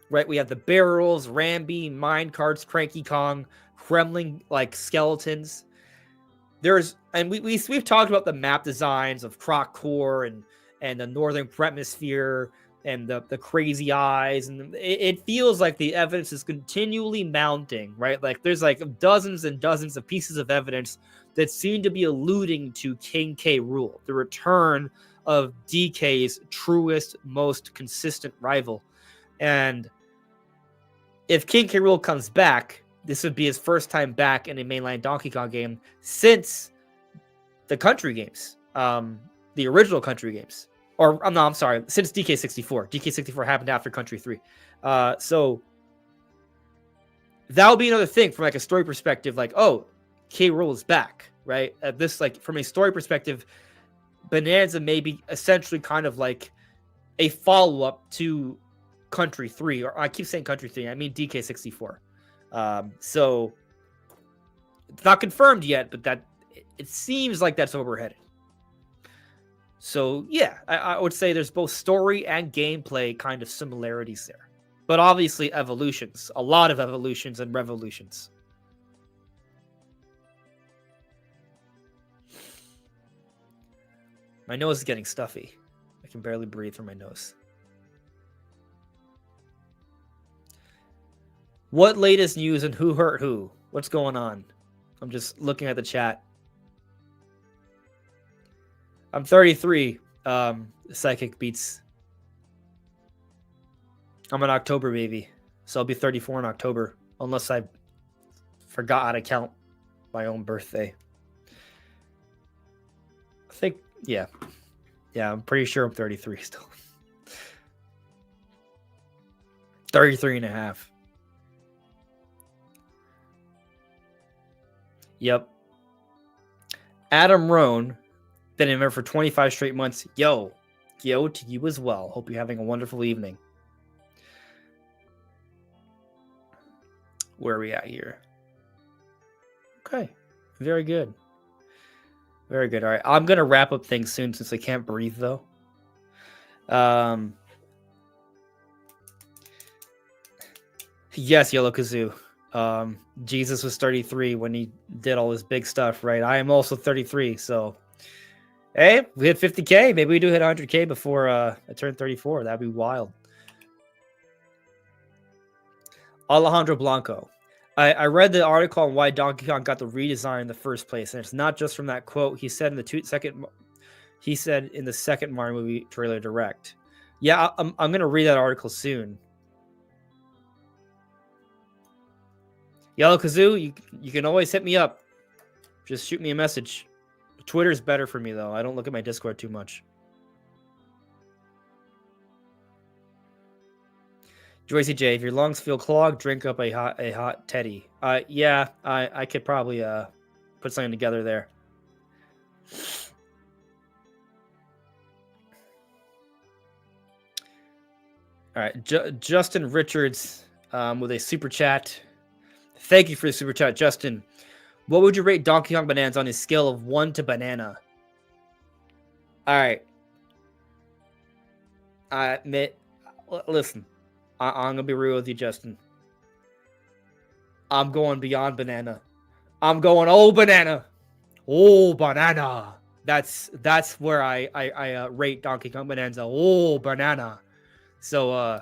right? We have the barrels, Rambi, mine carts, Cranky Kong, Kremling like skeletons. We've talked about the map designs of Croc Core and the Northern Hemisphere and the crazy eyes, and it feels like the evidence is continually mounting, right? Like there's like dozens and dozens of pieces of evidence that seem to be alluding to King K. Rool, the return of DK's truest, most consistent rival. And if King K. Rool comes back, this would be his first time back in a mainline Donkey Kong game since the country games, the original country games. I'm sorry, since DK64. DK64 happened after Country 3. So that would be another thing from like a story perspective, like, oh, K. Rool is back, right? This, like, from a story perspective, Bonanza may be essentially kind of like a follow-up to Country 3, or I keep saying Country 3, I mean DK64. So it's not confirmed yet, but that it seems like that's where we're headed. So yeah, I would say there's both story and gameplay kind of similarities there, but obviously evolutions, a lot of evolutions and revolutions. My nose is getting stuffy. I can barely breathe through my nose. What latest news and who hurt who? What's going on? I'm just looking at the chat. I'm 33. Psychic beats. I'm an October baby, so I'll be 34 in October, unless I forgot how to count my own birthday. I think, yeah, I'm pretty sure I'm 33 still. 33 and a half. Yep. Adam Rohn, been a member for 25 straight months. Yo to you as well. Hope you're having a wonderful evening. Where are we at here? Okay. Very good. Very good. All right. I'm going to wrap up things soon since I can't breathe, though. Yes, Yellow Kazoo. Jesus was 33 when he did all this big stuff, right? I am also 33, so hey, we hit 50K. Maybe we do hit 100K before I turn 34. That'd be wild. Alejandro Blanco. I read the article on why Donkey Kong got the redesign in the first place, and it's not just from that quote. He said in the second Mario movie trailer direct. Yeah, I'm gonna read that article soon. Yellow Kazoo, you can always hit me up. Just shoot me a message. Twitter's better for me, though. I don't look at my Discord too much. Joycey J, if your lungs feel clogged, drink up a hot teddy. Yeah, I could probably put something together there. All right, Justin Richards with a super chat. Thank you for the super chat, Justin. What would you rate Donkey Kong Bonanza on a scale of 1 to banana? All right. I admit, listen, I'm gonna be real with you, Justin. I'm going beyond banana. I'm going banana. Oh, banana. That's where I rate Donkey Kong Bananza. Oh, banana. So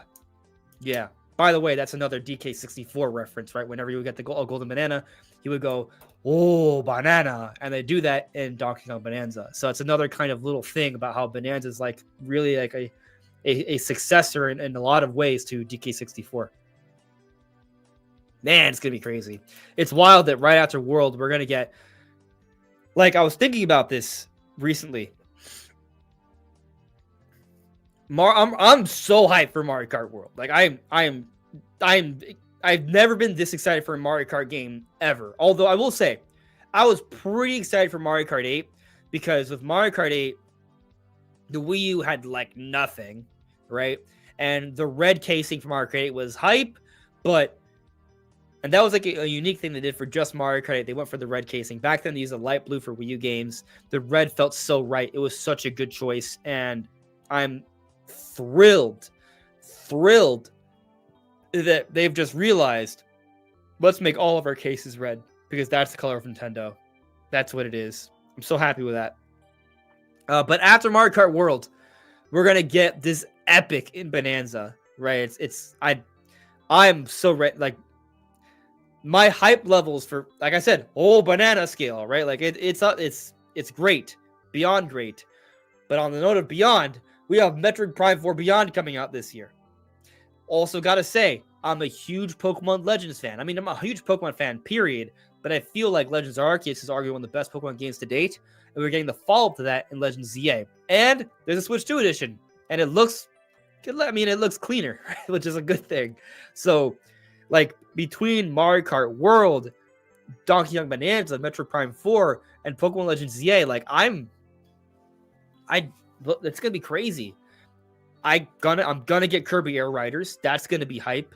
yeah. By the way, that's another DK64 reference, right? Whenever you get the golden banana, he would go, "Oh, banana," and they do that in Donkey Kong Bonanza. So it's another kind of little thing about how Bonanza is like really like a successor in a lot of ways to DK64. Man, it's gonna be crazy. It's wild that right after World, we're gonna get. Like, I was thinking about this recently. I'm so hyped for Mario Kart World. Like, I've never been this excited for a Mario Kart game ever. Although I will say, I was pretty excited for Mario Kart 8 because with Mario Kart 8, the Wii U had like nothing, right? And the red casing for Mario Kart 8 was hype, and that was like a unique thing they did for just Mario Kart 8. They went for the red casing. Back then, they used a light blue for Wii U games. The red felt so right. It was such a good choice, and I'm thrilled that they've just realized, let's make all of our cases red because that's the color of Nintendo. That's what it is. I'm so happy with that. But after Mario Kart World, we're gonna get this epic in Bonanza, right? I'm so ready. Like, my hype levels for, like I said, banana scale, right? Like it's great, beyond great. But on the note of beyond, we have Metroid Prime 4 Beyond coming out this year. Also, gotta say, I'm a huge Pokemon Legends fan. I mean, I'm a huge Pokemon fan, period. But I feel like Legends Arceus is arguably one of the best Pokemon games to date, and we're getting the follow-up to that in Legends ZA. And there's a Switch 2 edition, and it looks cleaner, which is a good thing. So, like, between Mario Kart World, Donkey Kong Bonanza, Metroid Prime 4, and Pokemon Legends ZA, like, it's gonna be crazy. I'm gonna get Kirby Air Riders. That's gonna be hype.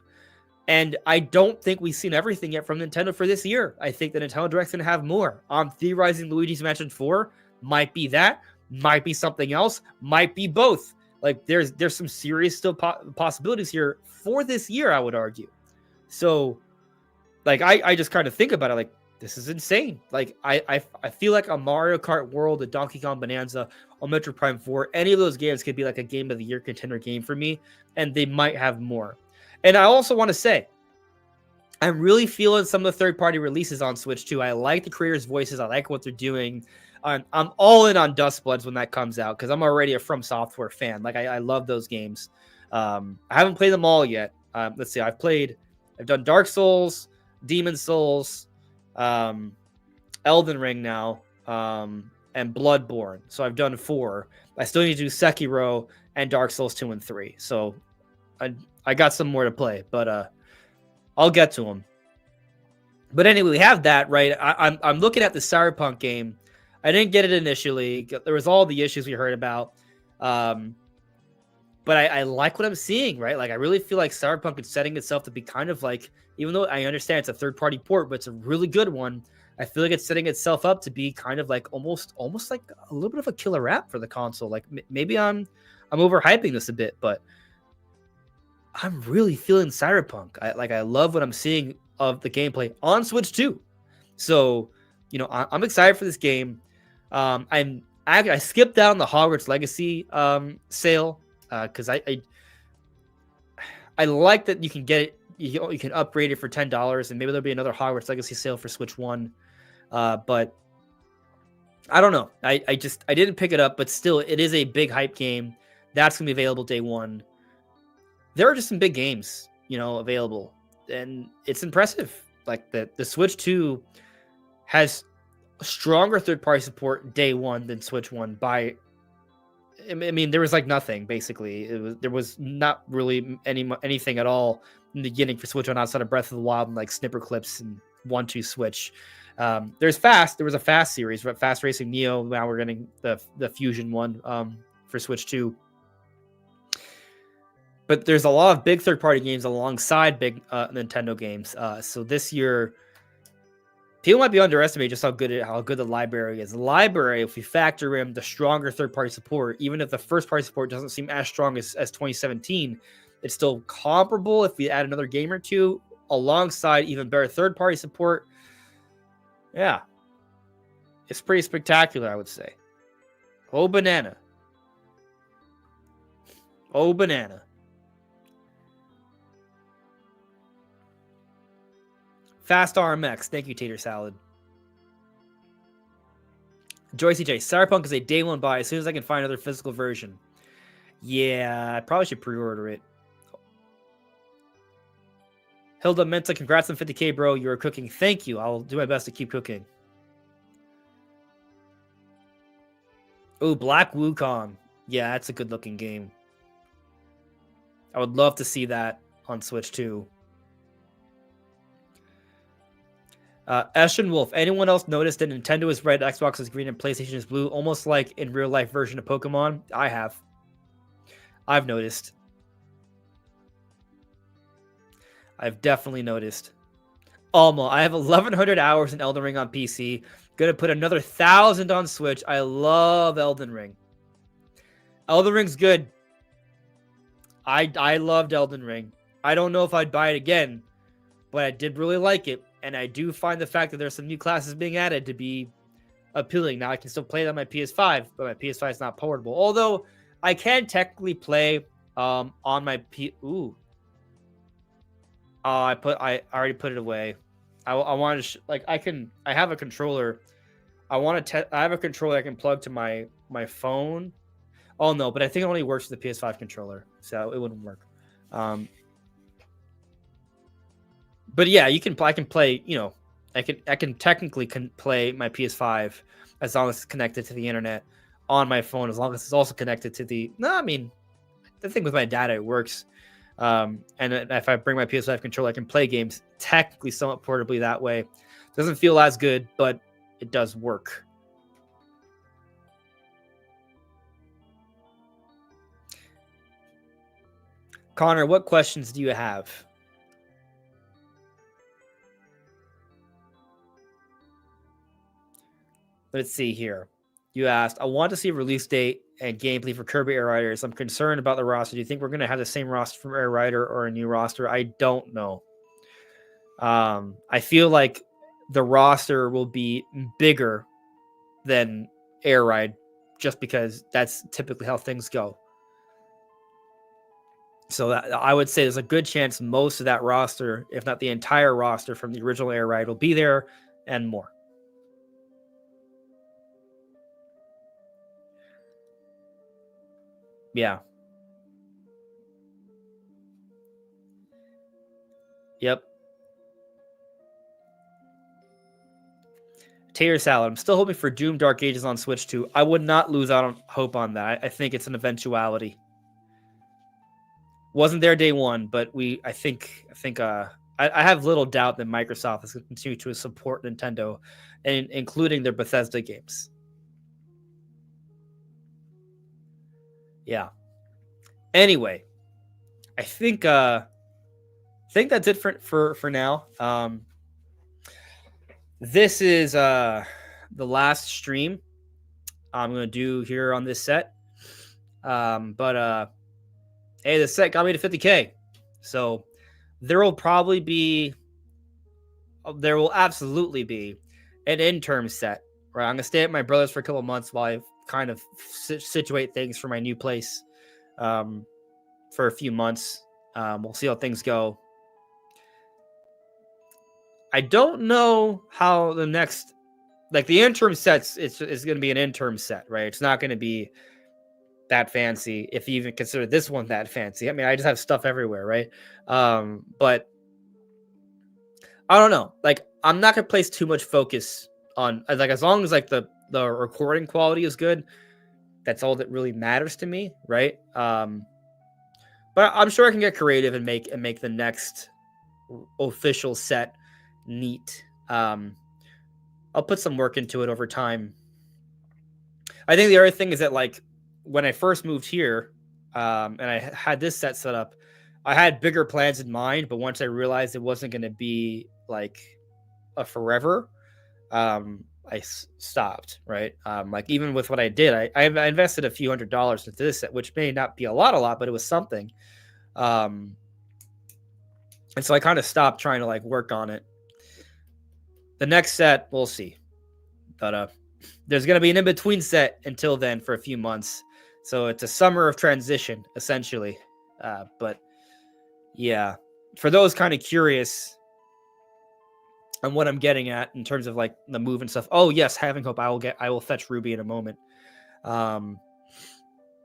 And I don't think we've seen everything yet from Nintendo for this year. I think the Nintendo Direct's gonna have more. I'm theorizing Luigi's Mansion 4 might be that, might be something else, might be both. Like, there's some serious still possibilities here for this year, I would argue. So, like, I just kind of think about it like, this is insane. Like, I feel like a Mario Kart World, a Donkey Kong Bonanza, or Metroid Prime 4, any of those games could be like a Game of the Year contender game for me, and they might have more. And I also want to say, I'm really feeling some of the third-party releases on Switch too. I like the creators' voices. I like what they're doing. I'm all in on Dustbloods when that comes out because I'm already a From Software fan. Like, I love those games. I haven't played them all yet. Let's see. I've done Dark Souls, Demon Souls, Elden Ring now, and Bloodborne. So I've done 4. I still need to do Sekiro and Dark Souls 2 and 3. So I got some more to play, but I'll get to them. But anyway, we have that, right? I'm looking at the Cyberpunk game. I didn't get it initially. There was all the issues we heard about. But I like what I'm seeing, right? Like, I really feel like Cyberpunk is setting itself to be kind of like, even though I understand it's a third-party port, but it's a really good one. I feel like it's setting itself up to be kind of like almost like a little bit of a killer app for the console. Like, maybe I'm overhyping this a bit, but I'm really feeling Cyberpunk. I love what I'm seeing of the gameplay on Switch 2. So, I'm excited for this game. I skipped down the Hogwarts Legacy sale because I like that you can get it. You can upgrade it for $10, and maybe there'll be another Hogwarts Legacy sale for Switch 1. But I don't know. I didn't pick it up, but still, it is a big hype game. That's gonna be available day 1. There are just some big games, available, and it's impressive. Like, the Switch 2 has stronger third-party support day 1 than Switch 1 by. I mean, there was like nothing basically. There was not really anything at all in the beginning for Switch 1 outside of Breath of the Wild and like snipper clips and 1-2 Switch. There was a Fast series, but Fast Racing Neo. Now we're getting the Fusion one for Switch 2. But there's a lot of big third-party games alongside big Nintendo games. So this year, People might be underestimating just how good the library is. The library, if we factor in the stronger third-party support, even if the first-party support doesn't seem as strong as 2017, it's still comparable if we add another game or two alongside even better third-party support. Yeah. It's pretty spectacular, I would say. Oh, banana. Oh, banana. Fast RMX. Thank you, Tater Salad. Joy CJ. Cyberpunk is a day one buy as soon as I can find another physical version. Yeah, I probably should pre-order it. Hilda Menta, congrats on 50K, bro. You are cooking. Thank you. I'll do my best to keep cooking. Oh, Black Wukong. Yeah, that's a good looking game. I would love to see that on Switch too. Ashton Wolf. Anyone else noticed that Nintendo is red, Xbox is green, and PlayStation is blue, almost like in real life version of Pokemon? I have. I've noticed. I've definitely noticed. Alma, I have 1,100 hours in Elden Ring on PC. Gonna put another 1,000 on Switch. I love Elden Ring. Elden Ring's good. I loved Elden Ring. I don't know if I'd buy it again, but I did really like it. And I do find the fact that there's some new classes being added to be appealing. Now I can still play it on my PS5, but my PS5 is not portable. Although I can technically play on my P. Ooh. I already put it away. I want to I have a controller. I have a controller I can plug to my phone. Oh no, but I think it only works with the PS5 controller, so it wouldn't work. But yeah, I can play, I can technically play my PS5 as long as it's connected to the internet on my phone, as long as it's also connected to the thing with my data, it works. And if I bring my PS5 controller, I can play games technically somewhat portably that way. It doesn't feel as good, but it does work. Connor, what questions do you have? Let's see here. You asked, I want to see a release date and gameplay for Kirby Air Riders. I'm concerned about the roster. Do you think we're going to have the same roster from Air Rider or a new roster? I don't know. I feel like the roster will be bigger than Air Ride just because that's typically how things go. So I would say there's a good chance most of that roster, if not the entire roster from the original Air Ride, will be there and more. Yeah. Yep. Tater Salad. I'm still hoping for Doom Dark Ages on Switch 2. I would not lose out on hope on that. I think it's an eventuality. Wasn't there day one, but I have little doubt that Microsoft is going to continue to support Nintendo, and including their Bethesda games. Yeah. Anyway, I think that's it for now. This is the last stream I'm gonna do here on this set. Hey, the set got me to 50K, so there will absolutely be an interim set where I'm gonna stay at my brother's for a couple months while I kind of situate things for my new place for a few months. We'll see how things go. I don't know how the next, the interim sets, it's going to be an interim set, right? It's not going to be that fancy, if you even consider this one that fancy. I mean, I just have stuff everywhere, right? But I don't know. I'm not going to place too much focus on, as long as the recording quality is good, that's all that really matters to me, right? But I'm sure I can get creative and make the next official set neat. I'll put some work into it over time. I think the other thing is that when I first moved here, and I had this set up, I had bigger plans in mind, but once I realized it wasn't going to be a forever, stopped, right? Like even with what I did, I invested a few $100s into this set, which may not be a lot, but it was something. And so I kind of stopped trying to like work on it. The next set, we'll see. But there's going to be an in-between set until then for a few months. So it's a summer of transition, essentially. But yeah, for those kind of curious on what I'm getting at in terms of like the move and stuff. Oh yes, having hope. I will fetch Ruby in a moment.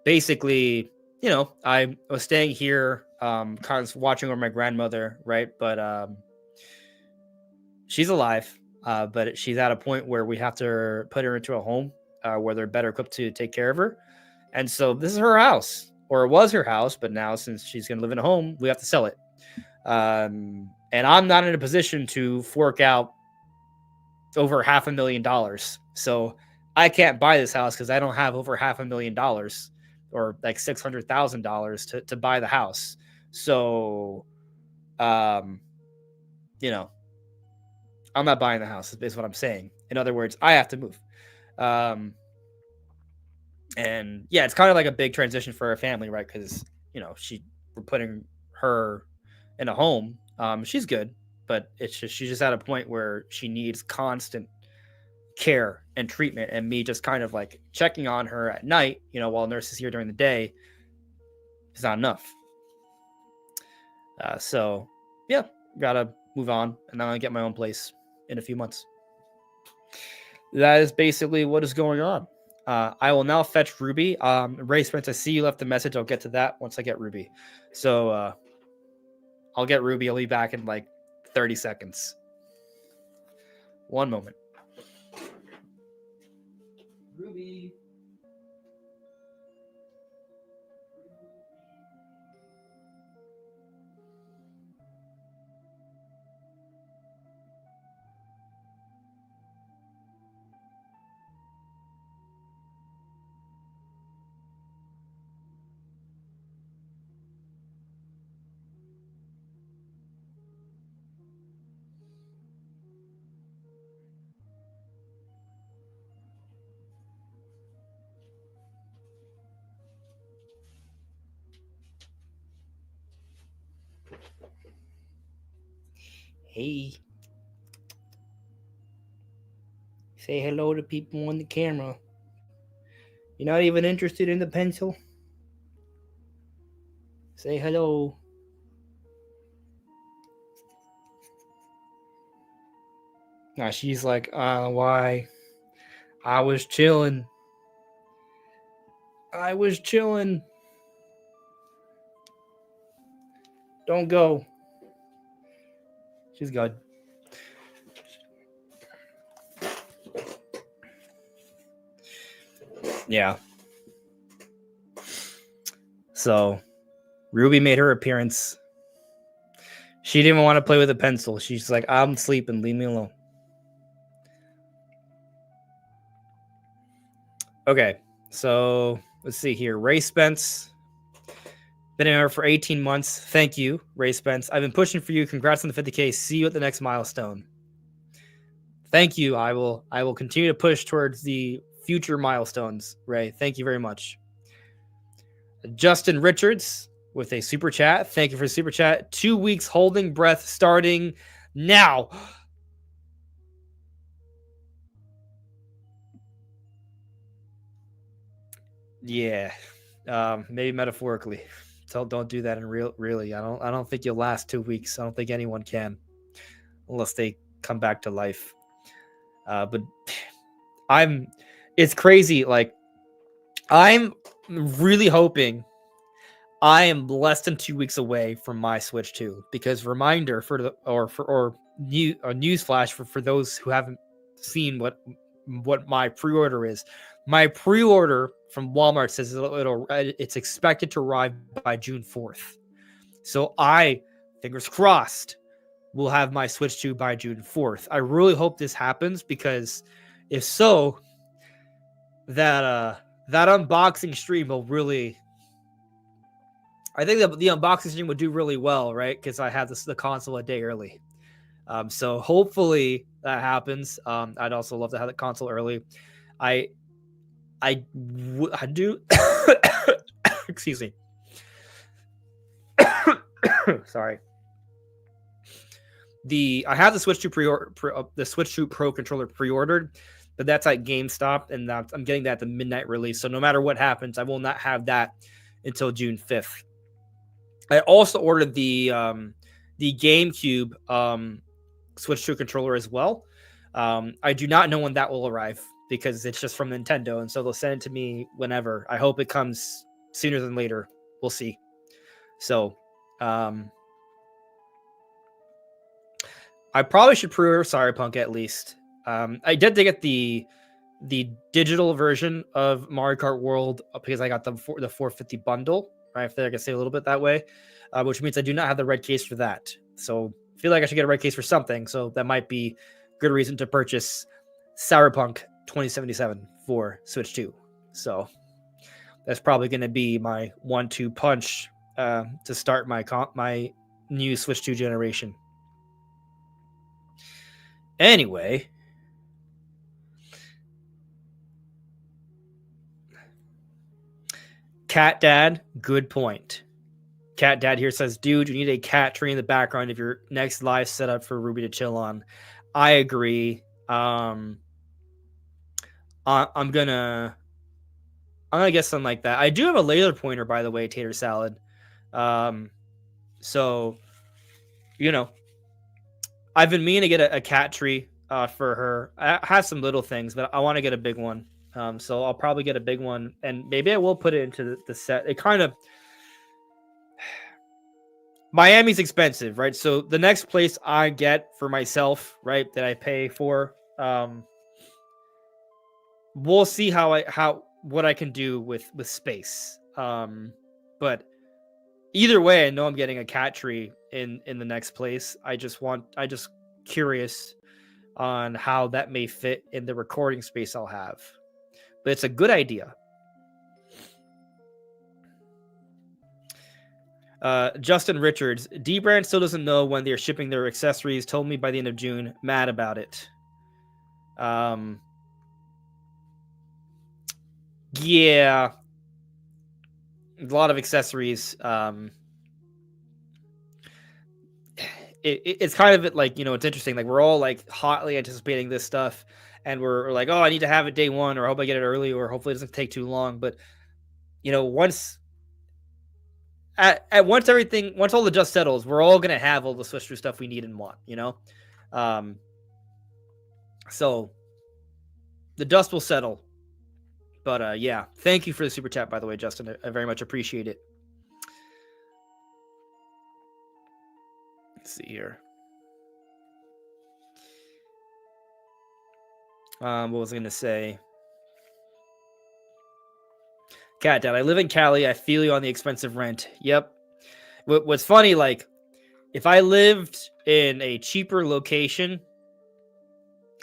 Basically, you know, I was staying here, kind of watching over my grandmother, right? But she's alive, but she's at a point where we have to put her into a home where they're better equipped to take care of her. And so this is her house, or it was her house, but now since she's going to live in a home, we have to sell it. And I'm not in a position to fork out over $500,000. So I can't buy this house because I don't have over $500,000 or like $600,000 to buy the house. So, you know, I'm not buying the house is what I'm saying. In other words, I have to move. And yeah, it's kind of like a big transition for her family, right? Because, you know, we're putting her in a home. She's good, but it's just, she's just at a point where she needs constant care and treatment, and me just kind of like checking on her at night, you know, while nurse is here during the day is not enough. So yeah, gotta move on, and then I'll get my own place in a few months. That is basically what is going on. I will now fetch Ruby. Ray Spence, I see you left a message. I'll get to that once I get Ruby. So I'll get Ruby. I'll be back in like 30 seconds. One moment. Ruby. Hey. Say hello to people on the camera. You're not even interested in the pencil? Say hello. Now she's like, why? I was chilling. Don't go. She's good. Yeah. So, Ruby made her appearance. She didn't want to play with a pencil. She's like, I'm sleeping. Leave me alone. Okay. So, let's see here. Ray Spence. Been in here for 18 months. Thank you, Ray Spence. I've been pushing for you. Congrats on the 50K. See you at the next milestone. Thank you. I will continue to push towards the future milestones, Ray. Thank you very much. Justin Richards with a super chat. Thank you for the super chat. 2 weeks holding breath starting now. Yeah. Maybe metaphorically. Don't do that in really. I don't think you'll last 2 weeks. I don't think anyone can unless they come back to life. But it's crazy. Like, I'm really hoping I am less than 2 weeks away from my Switch 2, because reminder news flash for those who haven't seen what my pre-order is. My pre-order from Walmart says it's expected to arrive by June 4th. So fingers crossed, will have my Switch 2 by June 4th. I really hope this happens, because if so, that unboxing stream will really... I think the unboxing stream would do really well, right? Because I have the console a day early. So hopefully that happens. I'd also love to have the console early. I do. Excuse me. Sorry. I have the Switch 2 the Switch 2 Pro controller pre-ordered, but that's at GameStop, and I'm getting that at the midnight release. So no matter what happens, I will not have that until June 5th. I also ordered the GameCube Switch 2 controller as well. I do not know when that will arrive because it's just from Nintendo, and so they'll send it to me whenever. I hope it comes sooner than later. We'll see. So, I probably should pre-order Cyberpunk at least. I did get the digital version of Mario Kart World because I got the 450 bundle. Right, if I can say a little bit that way, which means I do not have the red case for that. So I feel like I should get a red case for something. So that might be good reason to purchase Cyberpunk 2077 for Switch 2. So that's probably going to be my 1-2 punch to start my new Switch 2 generation. Anyway, Cat Dad, good point. Cat Dad here says, dude, you need a cat tree in the background of your next live setup for Ruby to chill on. I agree. I'm gonna get something like that. I do have a laser pointer, by the way, Tater Salad. So, you know, I've been meaning to get a cat tree for her. I have some little things, but I want to get a big one. So I'll probably get a big one, and maybe I will put it into the set. It kind of Miami's expensive, right? So the next place I get for myself, right, that I pay for, we'll see what I can do with space. But either way, I know I'm getting a cat tree in the next place. I just curious on how that may fit in the recording space I'll have. But it's a good idea. Justin Richards, D-Brand still doesn't know when they're shipping their accessories. Told me by the end of June. Mad about it. Yeah. A lot of accessories. It's kind of like, it's interesting. Like, we're all like hotly anticipating this stuff, and we're like, oh, I need to have it day one, or I hope I get it early, or hopefully it doesn't take too long. But once once all the dust settles, we're all gonna have all the Switch 2 stuff we need and want. So the dust will settle. But yeah, thank you for the super chat, by the way, Justin. I very much appreciate it. Let's see here. What was I going to say? Cat Dad, I live in Cali. I feel you on the expensive rent. Yep. What's funny, like, if I lived in a cheaper location,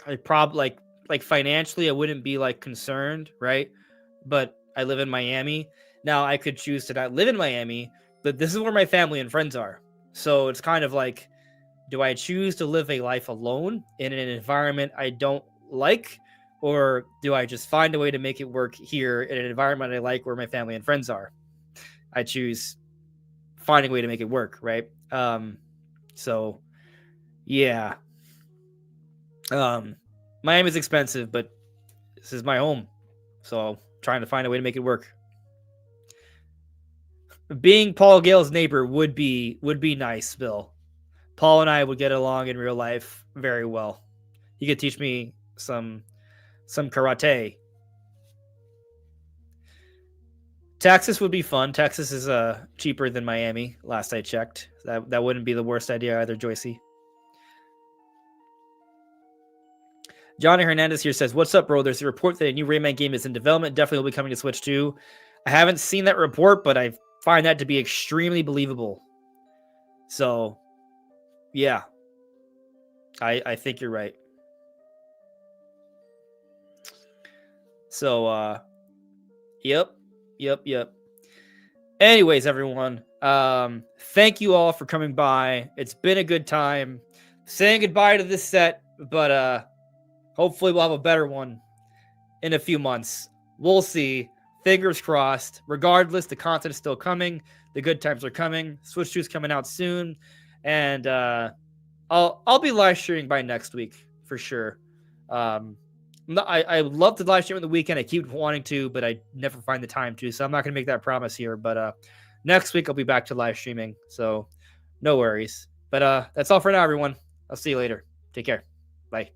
I probably, like financially, I wouldn't be, like, concerned, right? But I live in Miami. Now, I could choose to not live in Miami, but this is where my family and friends are. So it's kind of like, do I choose to live a life alone in an environment I don't like, or do I just find a way to make it work here in an environment I like where my family and friends are? I choose finding a way to make it work, right? So yeah. Miami's expensive, but this is my home, so trying to find a way to make it work. Being Paul Gale's neighbor would be nice, Bill. Paul and I would get along in real life very well. He could teach me some karate. Texas would be fun. Texas is cheaper than Miami, last I checked. That wouldn't be the worst idea either, Joycey. Johnny Hernandez here says, what's up, bro? There's a report that a new Rayman game is in development. Definitely will be coming to Switch 2. I haven't seen that report, but I find that to be extremely believable. So, yeah. I think you're right. So, yep. Anyways, everyone, thank you all for coming by. It's been a good time. saying goodbye to this set, but hopefully we'll have a better one in a few months. We'll see. Fingers crossed. Regardless, the content is still coming. The good times are coming. Switch 2 is coming out soon, and I'll be live streaming by next week for sure. I love to live stream on the weekend. I keep wanting to, but I never find the time to. So I'm not going to make that promise here. But next week I'll be back to live streaming. So no worries. But that's all for now, everyone. I'll see you later. Take care. Bye.